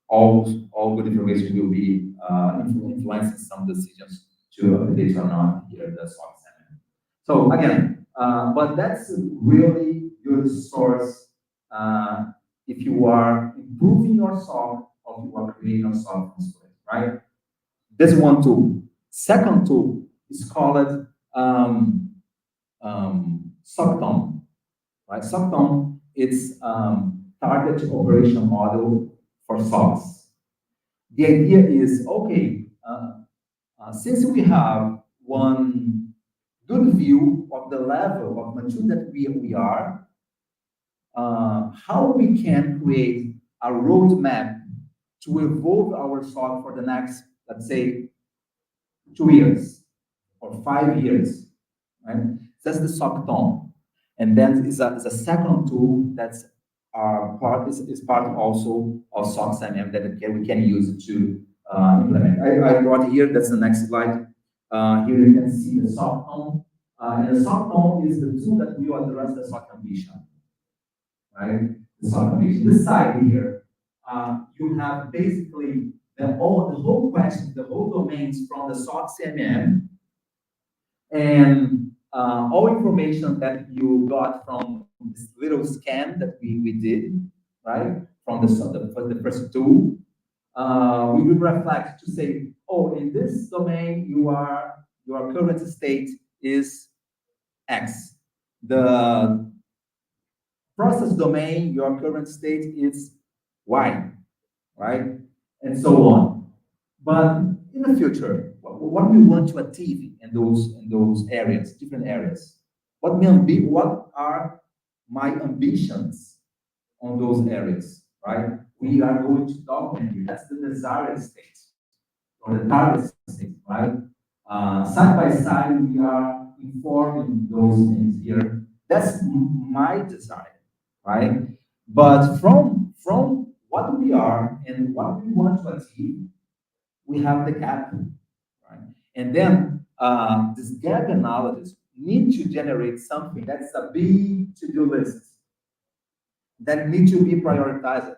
all good information will be influencing some decisions to update or not here at the SOC-CMM. So again, but that's a really good source if you are improving your SOC or you are creating a SOC from scratch, right? This is one tool. Second tool is called SOC-CMM, right? SOC-CMM, it's target operation model for SOCs. The idea is, okay, since we have one good view of the level of maturity that we are, how we can create a roadmap to evolve our SOC for the next, let's say, 2 years or 5 years, right? That's the SOC-CMM. And then is a second tool that's is part also of SOC-CMM that we can use to implement. I brought here, that's the next slide. Here you can see the SOC-CMM. And the SOC-CMM is the tool that will address the SOC ambition, right? The SOC ambition. This side here, you have basically the whole question, the whole domains from the SOC-CMM, and all information that you got from this little scan that we did, right? From the first tool, we will reflect to say, oh, in this domain, your current state is X. The process domain, your current state is Y, right? And so on. But in the future, what we want to achieve in those areas, different areas, what are my ambitions on those areas, right? We are going to document here. That's the desired state or the target state, right? Side by side, we are informing those things here. That's my desire, right? But from what we are and what we want to achieve, we have the gap, right? And then this gap analysis need to generate something that's a big to-do list that need to be prioritized.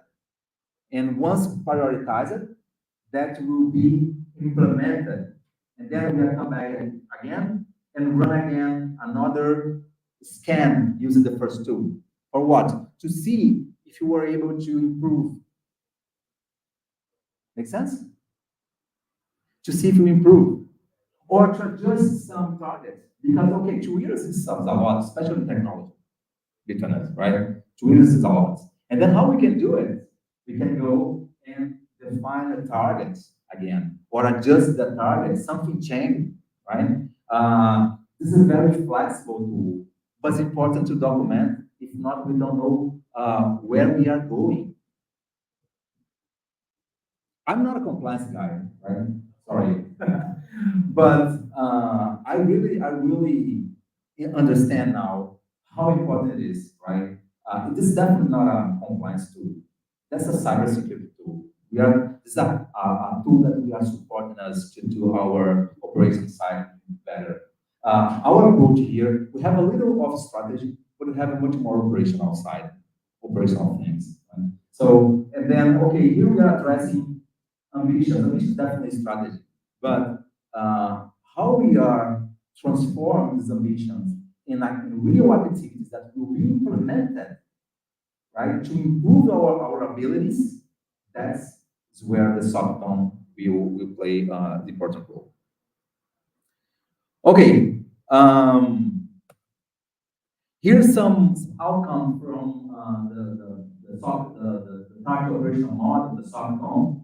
And once prioritized, that will be implemented. And then we will come back again and run again another scan using the first tool. For what? To see if you were able to improve. Make sense? To see if you improve. or to adjust some targets. Because, okay, 2 years is a lot, especially in technology, between us, right? 2 years is a lot. And then how we can do it? We can go and define a target again, or adjust the target, something changed, right? This is a very flexible tool, but it's important to document. If not, we don't know where we are going. I'm not a compliance guy, right? Sorry. But I really understand now how important it is, right? This is definitely not a compliance tool. That's a cybersecurity tool. This is a tool that we are supporting us to do our operations side better. Our approach here, we have a little of strategy, but we have a much more operational things. Right? So, and then, okay, here we are addressing ambitions. Ambition is definitely strategy, but how we are transforming these ambitions in real activities that will be implemented, right, to improve our abilities, that's where the SOC will play the important role. Okay, here's some outcome from the target operational model, the SOC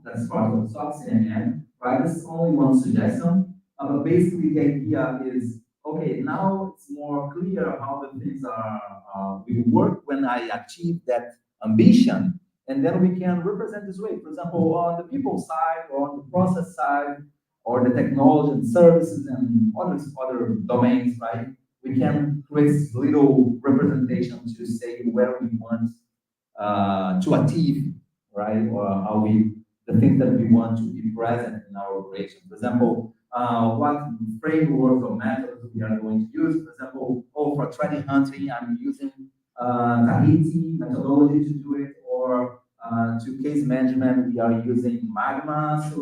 that's part of the SOC-CMM, right? This is only one suggestion, but basically the idea is, okay, now it's more clear how the things will work when I achieve that ambition, and then we can represent this way. For example, on the people side, or on the process side, or the technology and services and other domains, right? We can create little representation to say where we want to achieve, right? Or how the things that we want to be present in our operation. For example, what frameworks or methods we are going to use. For example, for threat hunting, I'm using Tahiti methodology to do it, or to case management, we are using Magma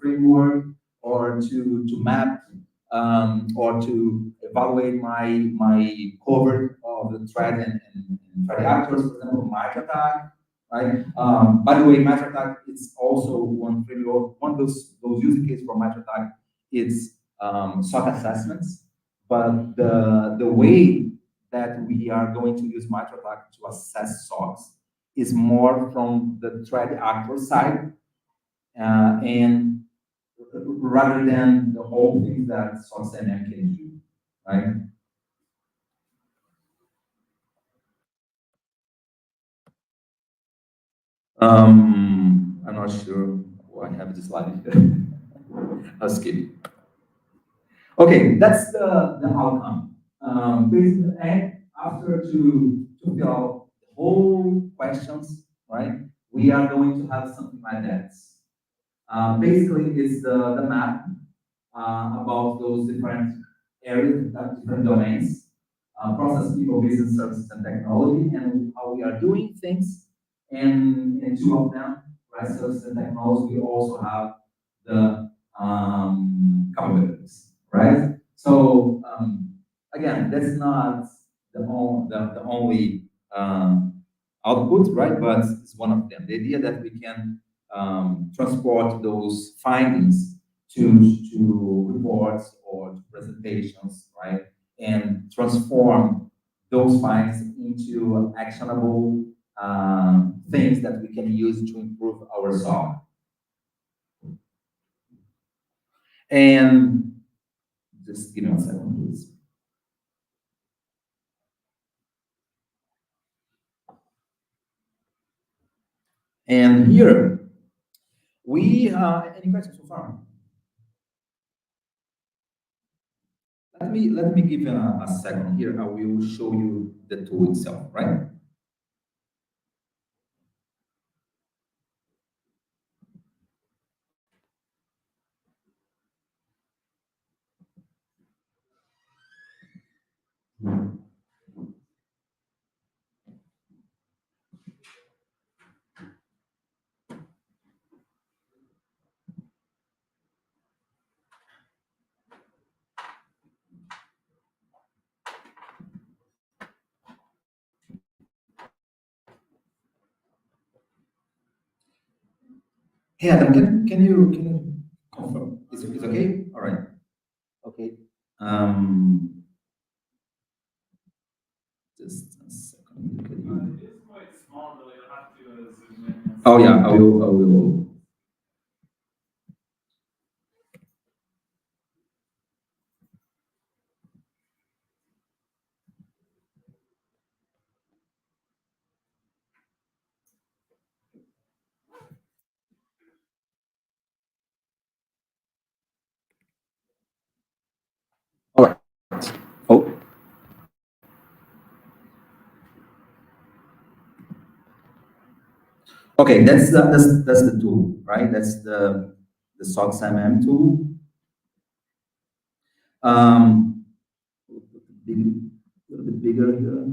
framework, or to map or to evaluate my cover of the threat and threat actors, for example, MicroAttack, right? By the way, MicroAttack is also one framework. One of those use cases for MicroAttack is SOC assessments, but the way that we are going to use MicroAttack to assess SOCs is more from the threat actor side, and rather than the whole thing that SOC-CMM can do, right? I'm not sure why I have this slide. I'll skip. Okay, that's the outcome. Basically, and after to fill out the whole questions, right? We are going to have something like that. Basically, it's the map about those different areas, different domains, process, people, business, services, and technology, and how we are doing things. And two of them, right, services and technology, we also have the capabilities, right? So again, that's not the only output, right? But it's one of them. The idea that we can transport those findings to reports or to presentations, right? And transform those findings into actionable things that we can use to improve our SOC. And just give me 1 second, please. And here, we any questions so far? Let me give a second here. I will show you the tool itself, right? Hey Adam, can you confirm? Is it okay? All right. Just a second. It's quite small, though, you'll have to zoom in. Oh yeah, I will. All right. Oh. Okay, that's the tool, right? That's the SOC-CMM tool. A little bit bigger here.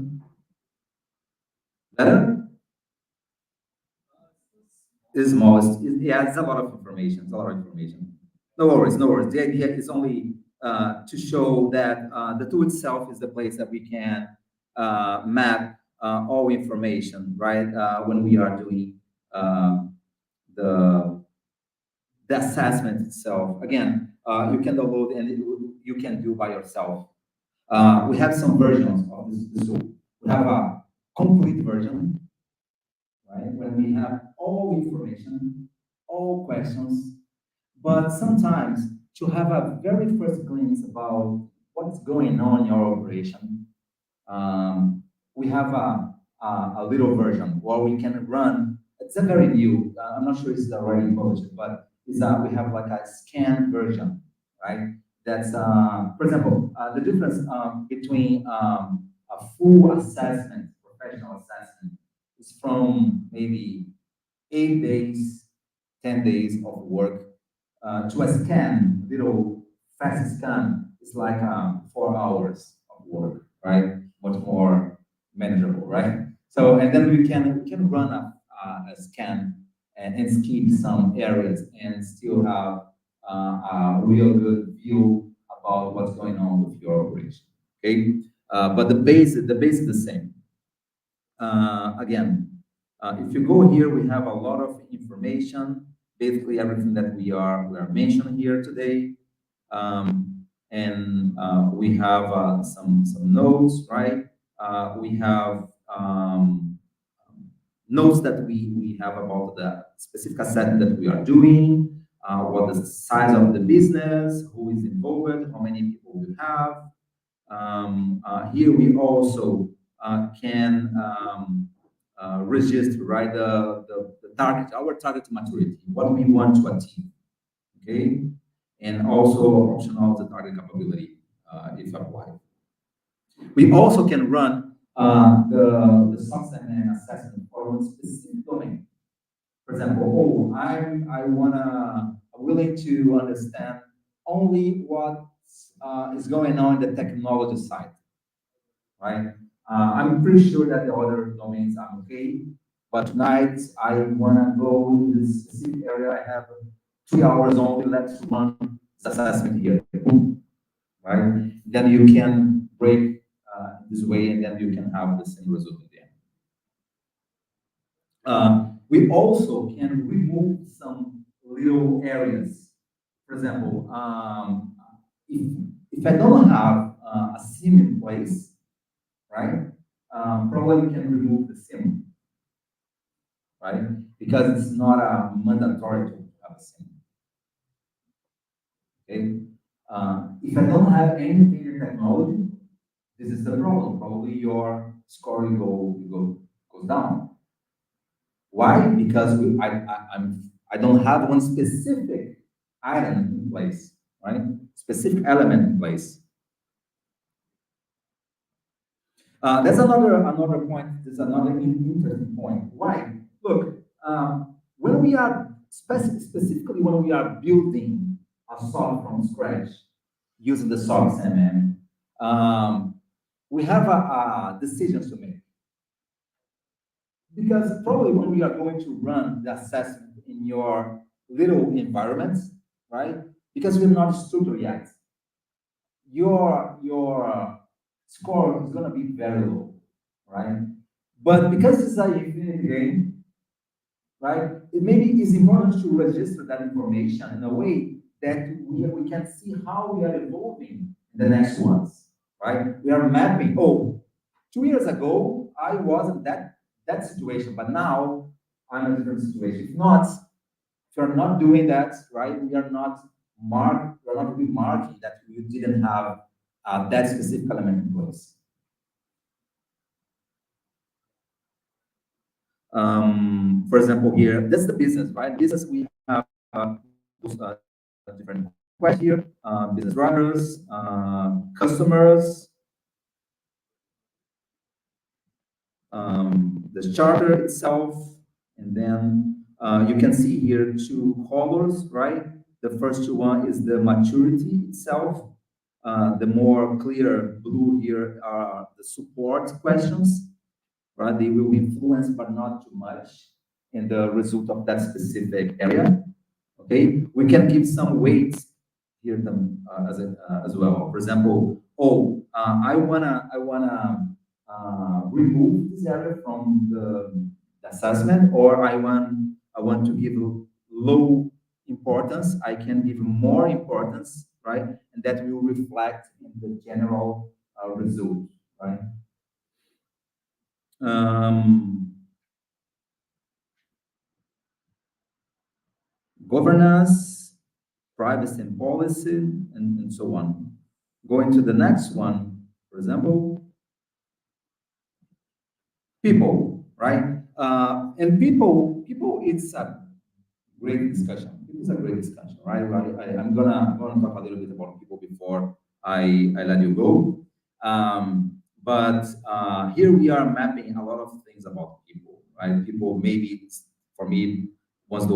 Better? It's small. Yeah, it's a lot of information. It's a lot of information. No worries, no worries. The idea is only to show that the tool itself is the place that we can map all information, right? When we are doing the assessment itself. Again, you can download and you can do by yourself. We have some versions of this tool. We have a complete version, right? When we have all information, all questions, but sometimes to have a very first glimpse about what's going on in your operation, we have a little version where we can run. It's a very new. I'm not sure it's already published, but we have like a scan version, right? That's for example, the difference between a full assessment, professional assessment, is from maybe 8 days, 10 days of work to a scan, little fast scan, is like 4 hours of work, right? Much more manageable, right? So, and then we can run a scan and skip some areas and still have a real good view about what's going on with your operation. Okay, but the base is the same. Again, if you go here, we have a lot of information, basically everything that we are mentioning here today. And we have some notes, right? We have notes that we have about the specific assessment that we are doing, what is the size of the business, who is involved, how many people we have. Here we also can register, right, the target, our target maturity, what we want to achieve, okay? And also optional the target capability if applied. We also can run the SOC-CMM assessment for one specific domain. For example, I'm willing to understand only what is going on in the technology side, right? I'm pretty sure that the other domains are okay, but tonight I want to go in this specific area. I have 3 hours only. Let's run this assessment here, right? Then you can break this way, and then you can have the same result at the end. We also can remove some little areas. For example, if I don't have a SIM in place, right? Probably we can remove the SIM, right? Because it's not a mandatory to have a SIM. Okay. If I don't have anything in technology, this is the problem. Probably your score goes down. Why? Because I don't have one specific item in place, right? Specific element in place. That's another point. There's another interesting point. Why? Look, when we are specifically when we are building a SOC from scratch using the SOC-CMM, we have a decisions to make. Because probably when we are going to run the assessment in your little environments, right? Because we're not structured yet, your score is going to be very low, right? But because it's an infinite game, right? It maybe is important to register that information in a way that we can see how we are evolving the next ones, right? We are mapping, oh, 2 years ago, I wasn't that situation, but now I'm in a different situation. If you're not doing that, right, we're not really marking that you didn't have that specific element in place. For example, here, that's the business, right? Business, we have different questions here, business drivers, customers, the charter itself, and then you can see here 2 colors, right? The first one is the maturity itself. The more clear blue here are the support questions, right? They will influence, but not too much, in the result of that specific area. Okay, we can give some weights here as well. For example, I wanna remove this area from the assessment, or I want to give low importance. I can give more importance, right? And that will reflect in the general result, right? Governance, privacy and policy, and so on. Going to the next one, for example, people, right? And people, it's a great discussion. It's a great discussion, right? I'm gonna talk a little bit about people before I let you go. But here we are mapping a lot of things about people, right? People, maybe it's, for me, was the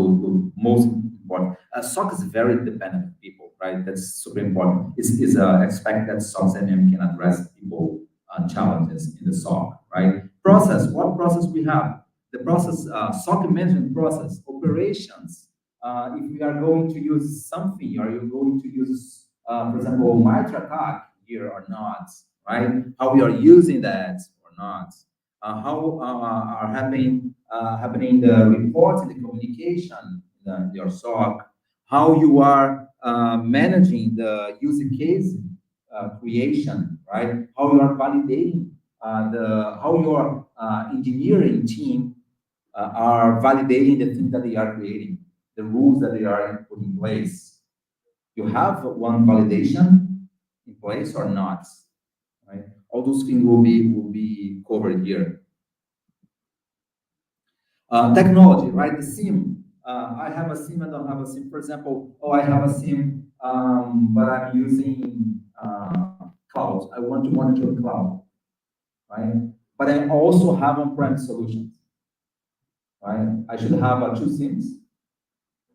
most important. SOC is very dependent on people, right? That's super important. It's expect that SOC-CMM can address people challenges in the SOC, right? Process, what process we have? The process, SOC management process, operations. If we are going to use something, are you going to use, for example, MITRE ATT&CK here or not, right? How we are using that or not? How are happening the reports and the communication in your SOC? How you are managing the user case creation, right? How you are validating how your engineering team are validating the things that they are creating, the rules that they are putting in place. You have one validation in place or not, right? All those things will be covered here. Technology, right? The SIM. I have a SIM, I don't have a SIM. For example, I have a SIM, but I'm using cloud. I want to monitor the cloud, right? But I also have on-prem solutions, right? I should have 2 SIMs.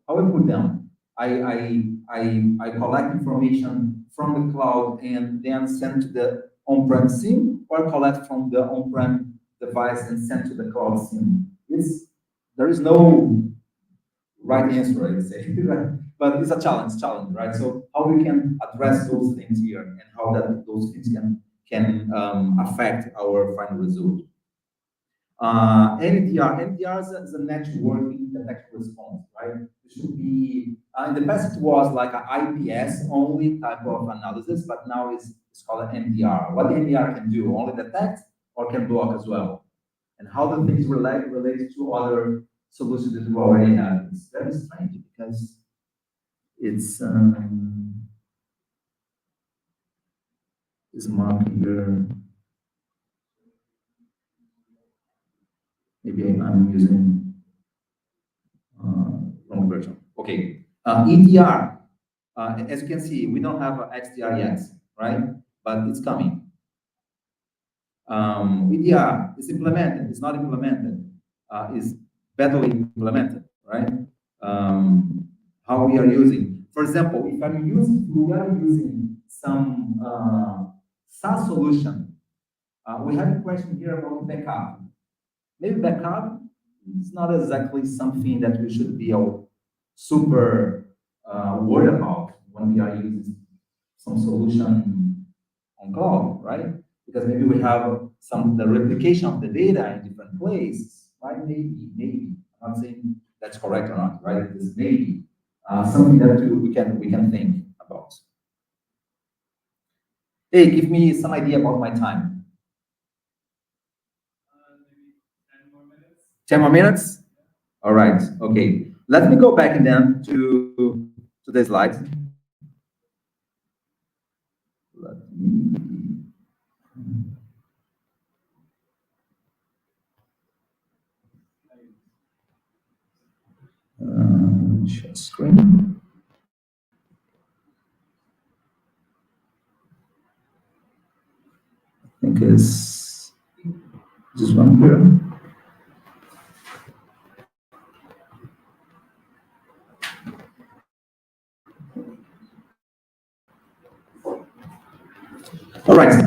I will put them. I collect information from the cloud and then send to the on-prem SIM, or collect from the on-prem device and send to the cloud SIM. There is no right answer, I would say, right? But it's a challenge, right? So how we can address those things here, and how those things can affect our final result. NDR is a networking detected response, right? It should be, in the past it was like an IPS only type of analysis, but now it's called an NDR. What the NDR can do, only detect or can block as well. And how the things relate to other solutions that we already have. It's very strange because it's marked here. Maybe I'm using wrong version. Okay, EDR. As you can see, we don't have XDR yet, right? But it's coming. EDR is implemented. It's not implemented. Is badly implemented, right? How we are using. For example, if we are using some SaaS solution, we have a question here about backup. Maybe backup is not exactly something that we should be super worried about when we are using some solution on cloud, right? Because maybe we have the replication of the data in different places, right? Maybe. I'm not saying that's correct or not, right? It's maybe something that we can think about. Hey, give me some idea about my time. Maybe 10 more minutes. 10 more minutes? All right, okay. Let me go back then to the slides. Let me... share screen. I think it's this one here. All right.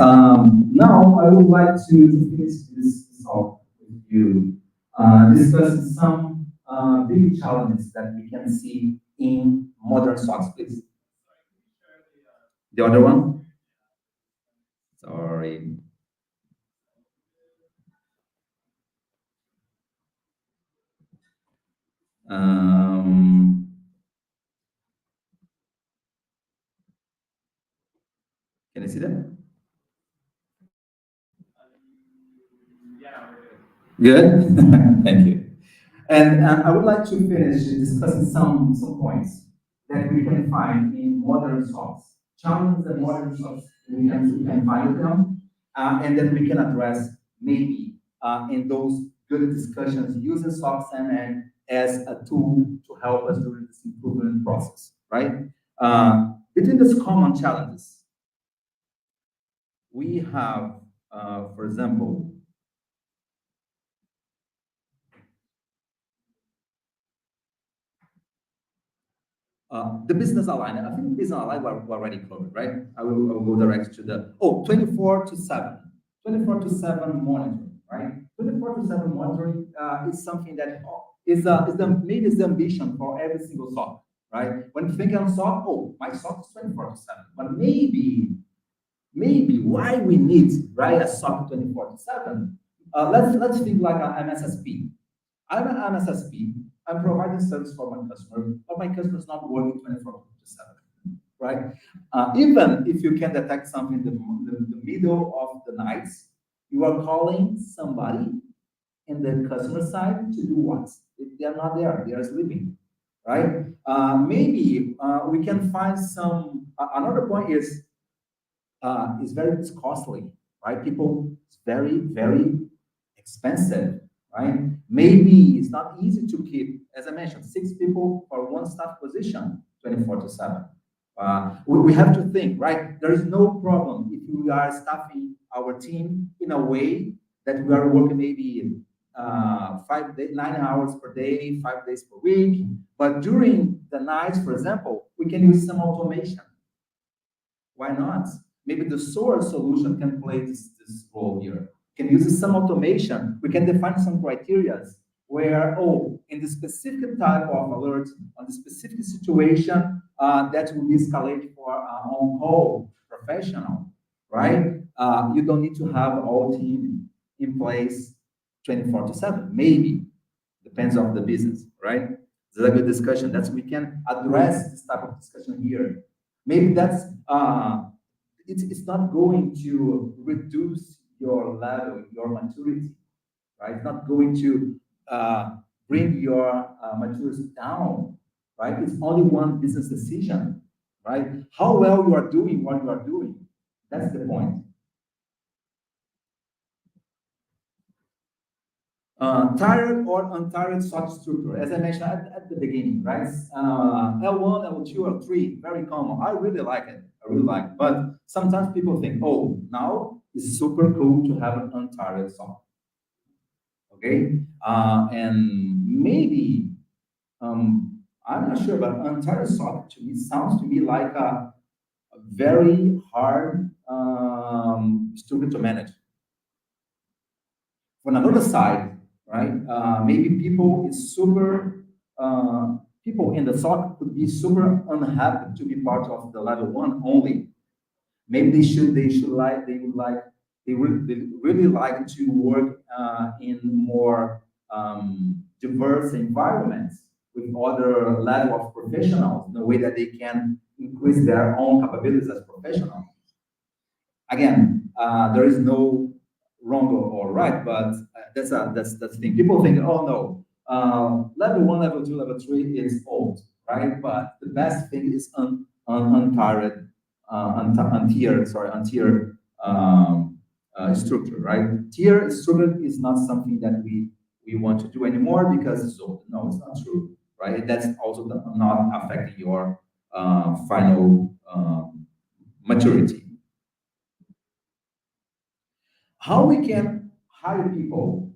Now I would like to finish this off with you, discussing some big challenges that we can see in modern SOCs, please. The other one? Sorry. Can you see that? Yeah. Good. Thank you. And I would like to finish discussing some points that we can find in modern SOCs. Challenges that modern SOCs we can find them, and then we can address maybe in those good discussions using SOC-CMM as a tool to help us during this improvement process, right? Between these common challenges, we have, for example, the business alignment. I think business alignment we're already covered, right? I will go direct to the 24/7. 24/7 monitoring, right? 24/7 monitoring is something that is maybe is the ambition for every single SOC, right? When you think of SOC, my SOC is 24/7, but maybe why we need, right, a SOC 24/7? Let's think like an MSSP. I'm an MSSP. I'm providing service for my customer, but my customer is not working 24/7, right? Even if you can detect something in the middle of the night, you are calling somebody in the customer side to do what? If they are not there, they are sleeping, right? Maybe we can find some. Another point is it's costly, right? It's very expensive, right? Maybe it's not easy to keep, as I mentioned, 6 people for one staff position 24/7. We have to think, right? There is no problem if we are staffing our team in a way that we are working maybe 9 hours per day, 5 days per week. But during the nights, for example, we can use some automation. Why not? Maybe the source solution can play this role here. Can use some automation. We can define some criteria where, in the specific type of alert, on the specific situation, that will be escalated for on-call professional, right? You don't need to have all team in place 24/7. Maybe depends on the business, right? This is a good discussion. We can address this type of discussion here. Maybe that's it's not going to reduce your level, your maturity, right? It's not going to bring your maturity down, right? It's only one business decision, right? How well you are doing what you are doing. That's the point. Tired or untired SOC structure, as I mentioned at the beginning, right? L1, L2, L3, very common. I really like it. But sometimes people think, now it's super cool to have an untired SOC. Okay? And maybe, I'm not sure, but untired SOC to me sounds to me like a very hard structure to manage. On another side, right? Maybe people in the SOC could be super unhappy to be part of the level 1 only. Maybe they really like to work in more diverse environments with other level of professionals in a way that they can increase their own capabilities as professionals. again, there is no wrong or right, but that's the thing. People think, oh no, level 1, level 2, level 3 is old, right? But the best thing is untiered structure, right? Tier structure is not something that we want to do anymore because it's old. No, it's not true, right? That's also not affecting your final maturity. How we can hire people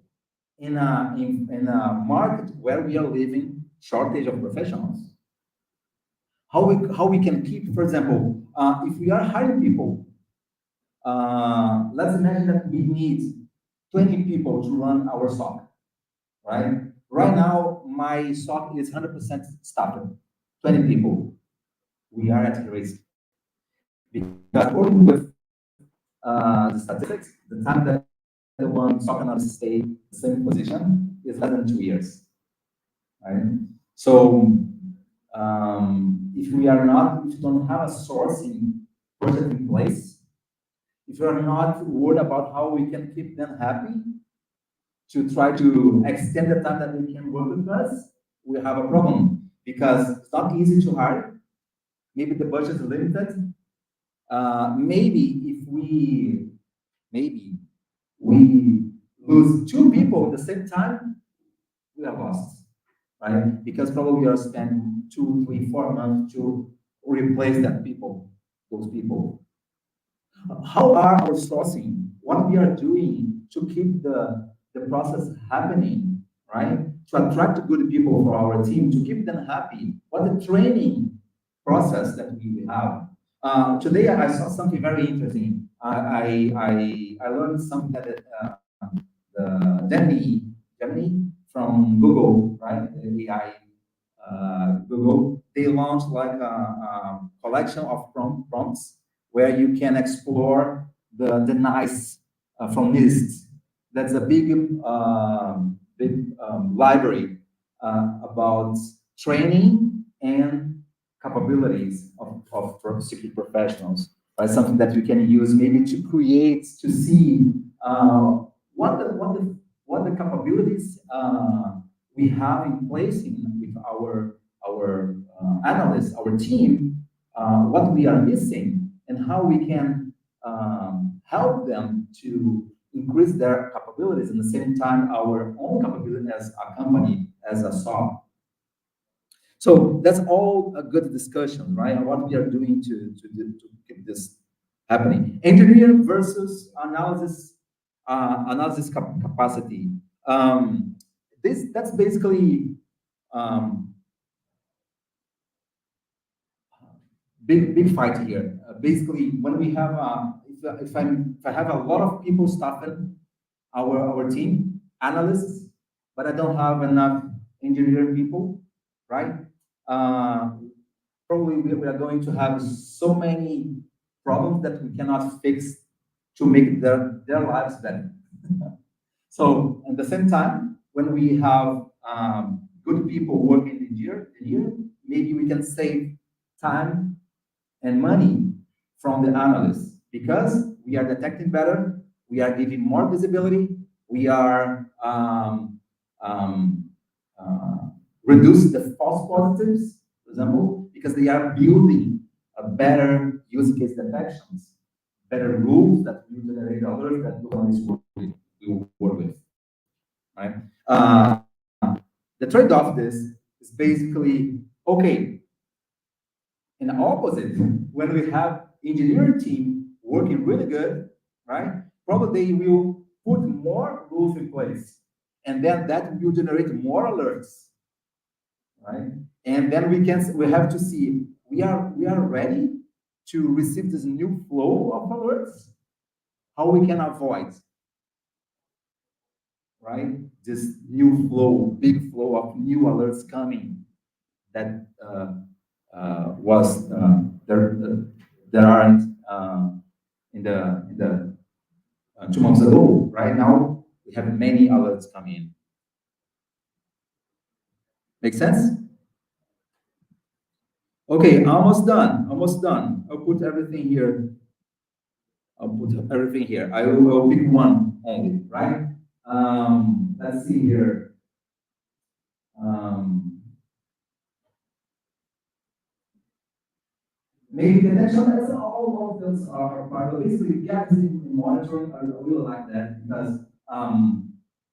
in a market where we are living shortage of professionals? How we can keep, for example, if we are hiring people, let's imagine that we need 20 people to run our SOC, right? Right now, my SOC is 100% staffed, 20 people. We are at risk. Because according with the statistics, the time that the one SOC analyst stay in the same position is less than 2 years, right? So if we don't have a sourcing project in place, if we are not worried about how we can keep them happy, to try to extend the time that they can work with us, we have a problem because it's not easy to hire. Maybe the budget is limited. Maybe if we lose 2 people at the same time, we are lost, right? Because probably we are spending 2, 3, 4 months to replace those people. How are our sourcing? What we are doing to keep the process happening, right? To attract good people for our team, to keep them happy. What the training process that we have. Today I saw something very interesting. I learned something that the Gemini from Google, right? The AI Google, they launched like a collection of prompts where you can explore the nice from lists. That's a big library about training and capabilities of security professionals. Right? Something that you can use maybe to create, to see what the capabilities we have in place with our analysts, our team, what we are missing, and how we can help them to increase their capabilities and at the same time our own capability as a company, as a SOC. So that's all a good discussion, right? On what we are doing to keep this happening. Engineering versus analysis capacity. That's basically big fight here. Basically, when we have if I have a lot of people staffing our team, analysts, but I don't have enough engineering people, right? Probably we are going to have so many problems that we cannot fix to make their lives better. So at the same time, when we have good people working in here, maybe we can save time and money from the analysts because we are detecting better, we are giving more visibility, we are reduce the false positives, for example, because they are building a better use case detections, better rules that will generate others that will work with, right? The trade-off of this is basically, okay, in the opposite, when we have engineering team working really good, right? Probably they will put more rules in place, and then that will generate more alerts, right? And then we have to see we are ready to receive this new flow of alerts. How we can avoid, right? This new flow, big flow of new alerts coming that there aren't in the 2 months ago. Right now, we have many alerts coming in. Make sense? Okay, almost done. I'll put everything here. I'll put everything here. I'll pick one only, right? Let's see here. Maybe the next one, that's all of those are part of basically gaps in monitoring. I really like that because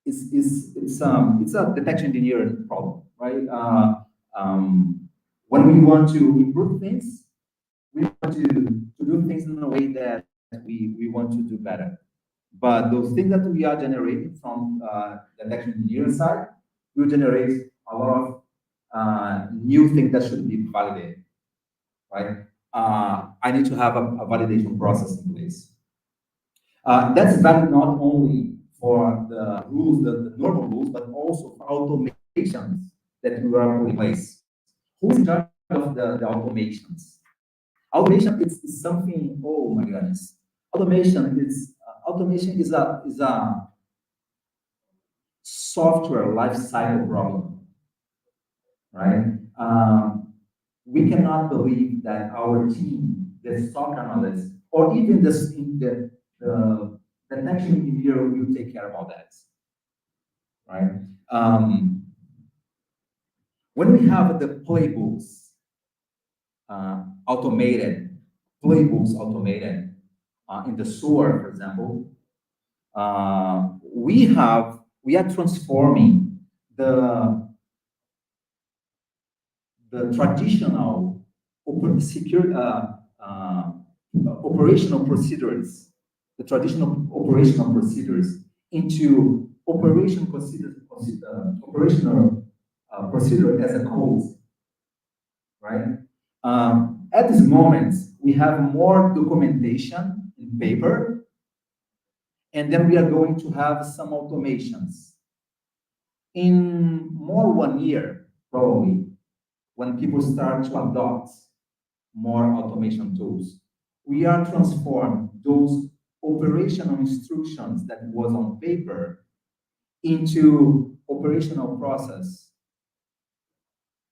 it's a detection engineering problem, right? When we want to improve things, we want to do things in a way that we want to do better. But those things that we are generating from the detection engineering side will generate a lot of new things that should be validated, right? I need to have a validation process in place. That's valid not only for the rules, the normal rules, but also for automations that we are putting in place. Who's in charge of the automations? Automation is something. Oh my goodness! Automation is a software lifecycle problem, right? We cannot believe that our team, the SOC analyst, or even the detection engineer will take care about that, right? When we have the playbooks automated in the SOAR, for example, we are transforming the traditional operational procedures, into operational procedure as a code, right? At this moment, we have more documentation in paper, and then we are going to have some automations. In more 1 year, probably, when people start to adopt more automation tools, we are transforming those operational instructions that was on paper into operational process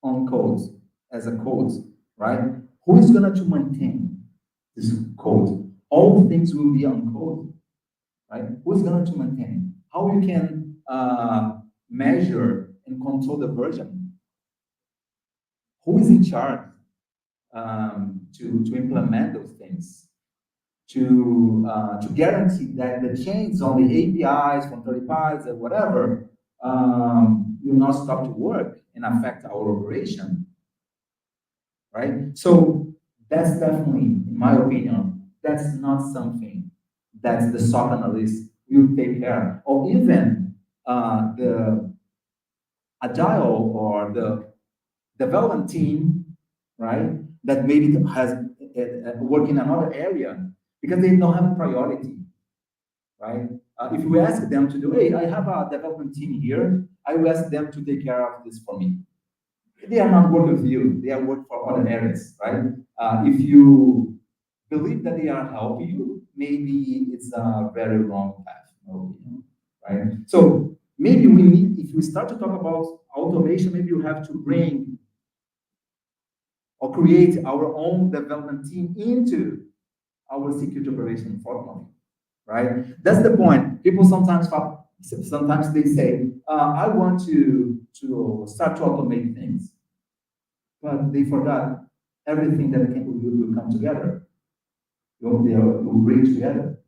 on code, as a code, right? Who is going to maintain this code? All things will be on code, right? Who's going to maintain? How you can measure and control the version? Who is in charge to implement those things? To guarantee that the changes on the APIs, from 35s, or whatever, will not stop to work and affect our operation, right? So that's definitely, in my opinion, that's not something that the SOC analyst will take care of, or even the agile or the development team, right? That maybe has work in another area because they don't have priority, right? If we ask them to do, hey, I have a development team here, I will ask them to take care of this for me. They are not working with you, they are working for other areas, right? If you believe that they are helping you, maybe it's a very wrong path, right? So maybe we need, if we start to talk about automation, maybe you have to bring or create our own development team into our security operation formally, right? That's the point. People sometimes they say, I want to start to automate things, but they forgot everything that will come together. They will bring together,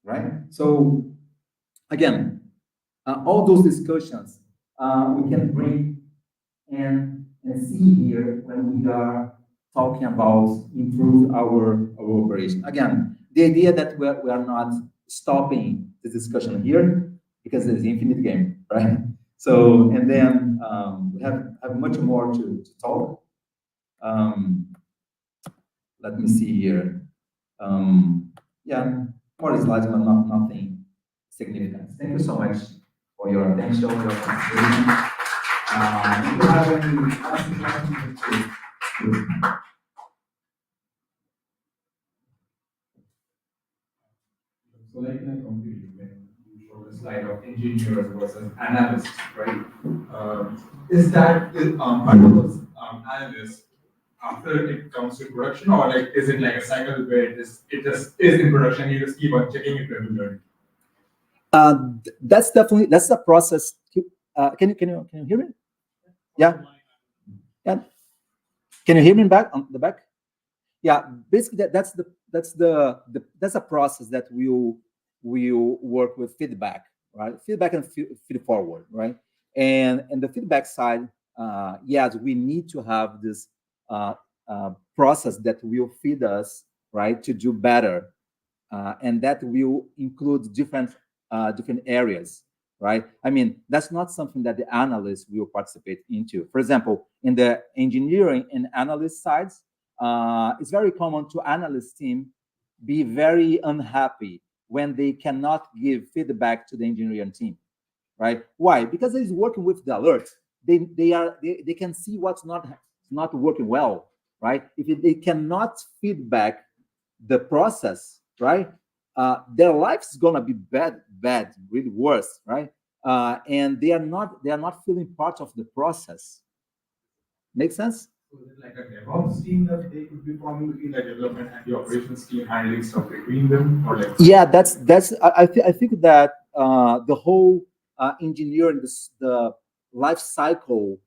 right? So again, all those discussions we can bring and see here when we are talking about improve our operation. Again, the idea that we are not stopping the discussion here because it's infinite game, right? So, and then we have much more to talk. Let me see here. Yeah, more slides, but nothing significant. Thank you so much for your attention, your participation. If you have any questions, so like in a computer, when you show the slide of engineers versus analysts, right? Is that part of those analysts after it comes to production, or like is it like a cycle where it just is in production, you just keep on checking it regularly? That's the process. Can you hear me? Yeah. Yeah. Can you hear me back on the back? Yeah. Basically, that's a process that we'll work with feedback, right? Feedback and feed forward, right? And the feedback side, yes, we need to have this process that will feed us, right, to do better, and that will include different areas, right? I mean, that's not something that the analyst will participate into. For example, in the engineering and analyst sides, it's very common to analyst team be very unhappy when they cannot give feedback to the engineering team, right? Why? Because he's working with the alerts. They can see what's not working well, right? If they cannot feedback the process, right? Their life's gonna be bad, really worse, right? And they are not feeling part of the process. Make sense? So is it like a DevOps team that they could be forming between the development and the operations team, handling stuff between them, or like? Yeah, that's I think that the whole engineering, the life cycle,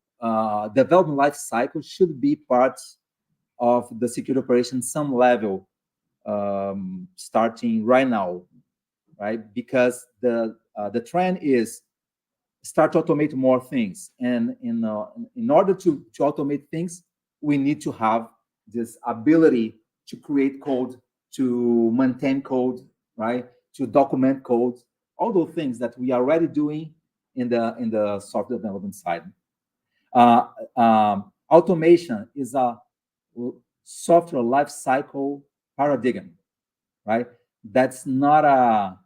development life cycle should be part of the security operations some level, starting right now, right? Because the trend is start to automate more things, and in order to automate things, we need to have this ability to create code, to maintain code, right? To document code, all those things that we are already doing in the software development side. Automation is a software life cycle paradigm, right? That's not a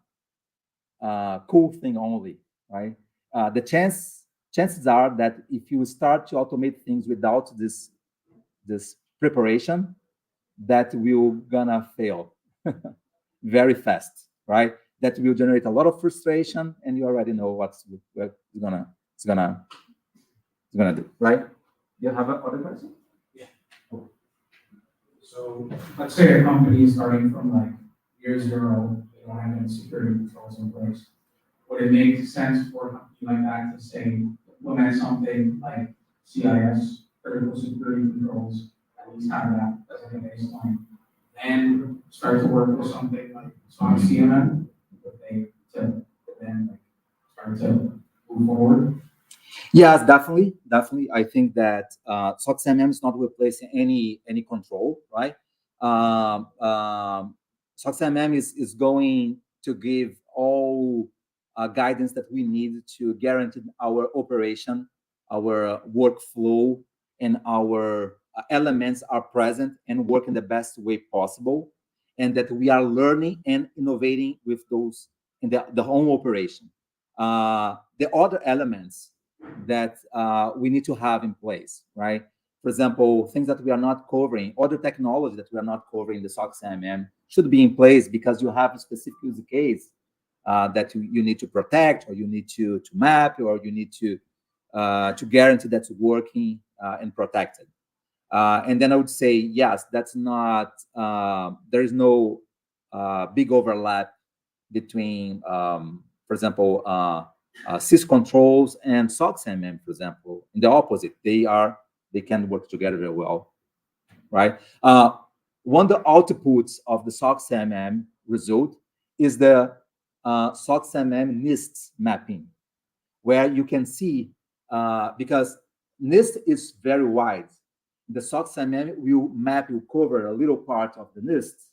cool thing only, right? The chances are that if you start to automate things without this preparation, that will gonna fail very fast, right? That will generate a lot of frustration, and you already know what it's gonna do, right? You have other question? So let's say a company is starting from like year zero, they don't have any security controls in place. Would it make sense for a company like that to say, implement something like CIS, critical security controls, at least have that as like a baseline, and start to work with something like SOC-CMM, but they to then like start to move forward? Yes, definitely. I think that SOC-CMM is not replacing any control, right? SOC-CMM is going to give all guidance that we need to guarantee our operation, our workflow, and our elements are present and work in the best way possible, and that we are learning and innovating with those in the home operation. The other elements that we need to have in place, right? For example, things that we are not covering, other technology that we are not covering in the SOC-CMM should be in place because you have a specific use case that you need to protect, or you need to map, or you need to guarantee that's working and protected. And then I would say, yes, that's not, there is no big overlap between, for example, sys controls and SOC-CMM, for example. In the opposite, they can work together very well, right? One of the outputs of the SOC-CMM result is the SOC-CMM NIST mapping, where you can see, because NIST is very wide, the SOC-CMM will cover a little part of the NIST,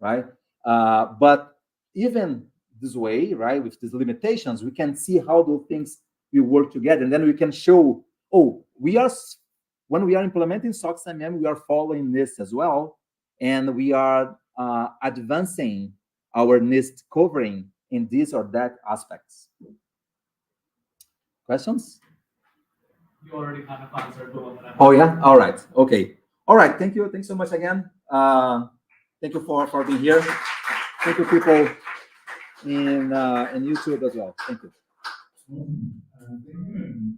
right? But even this way, right, with these limitations, we can see how those things will work together, and then we can show, oh, when we are implementing SOC-CMM, we are following NIST as well, and we are advancing our NIST covering in this or that aspects. Questions? You already kind of answered the one that I. Oh yeah. All right. Okay. All right. Thank you. Thanks so much again. Thank you for being here. Thank you, people in YouTube as well. Thank you. Thank you.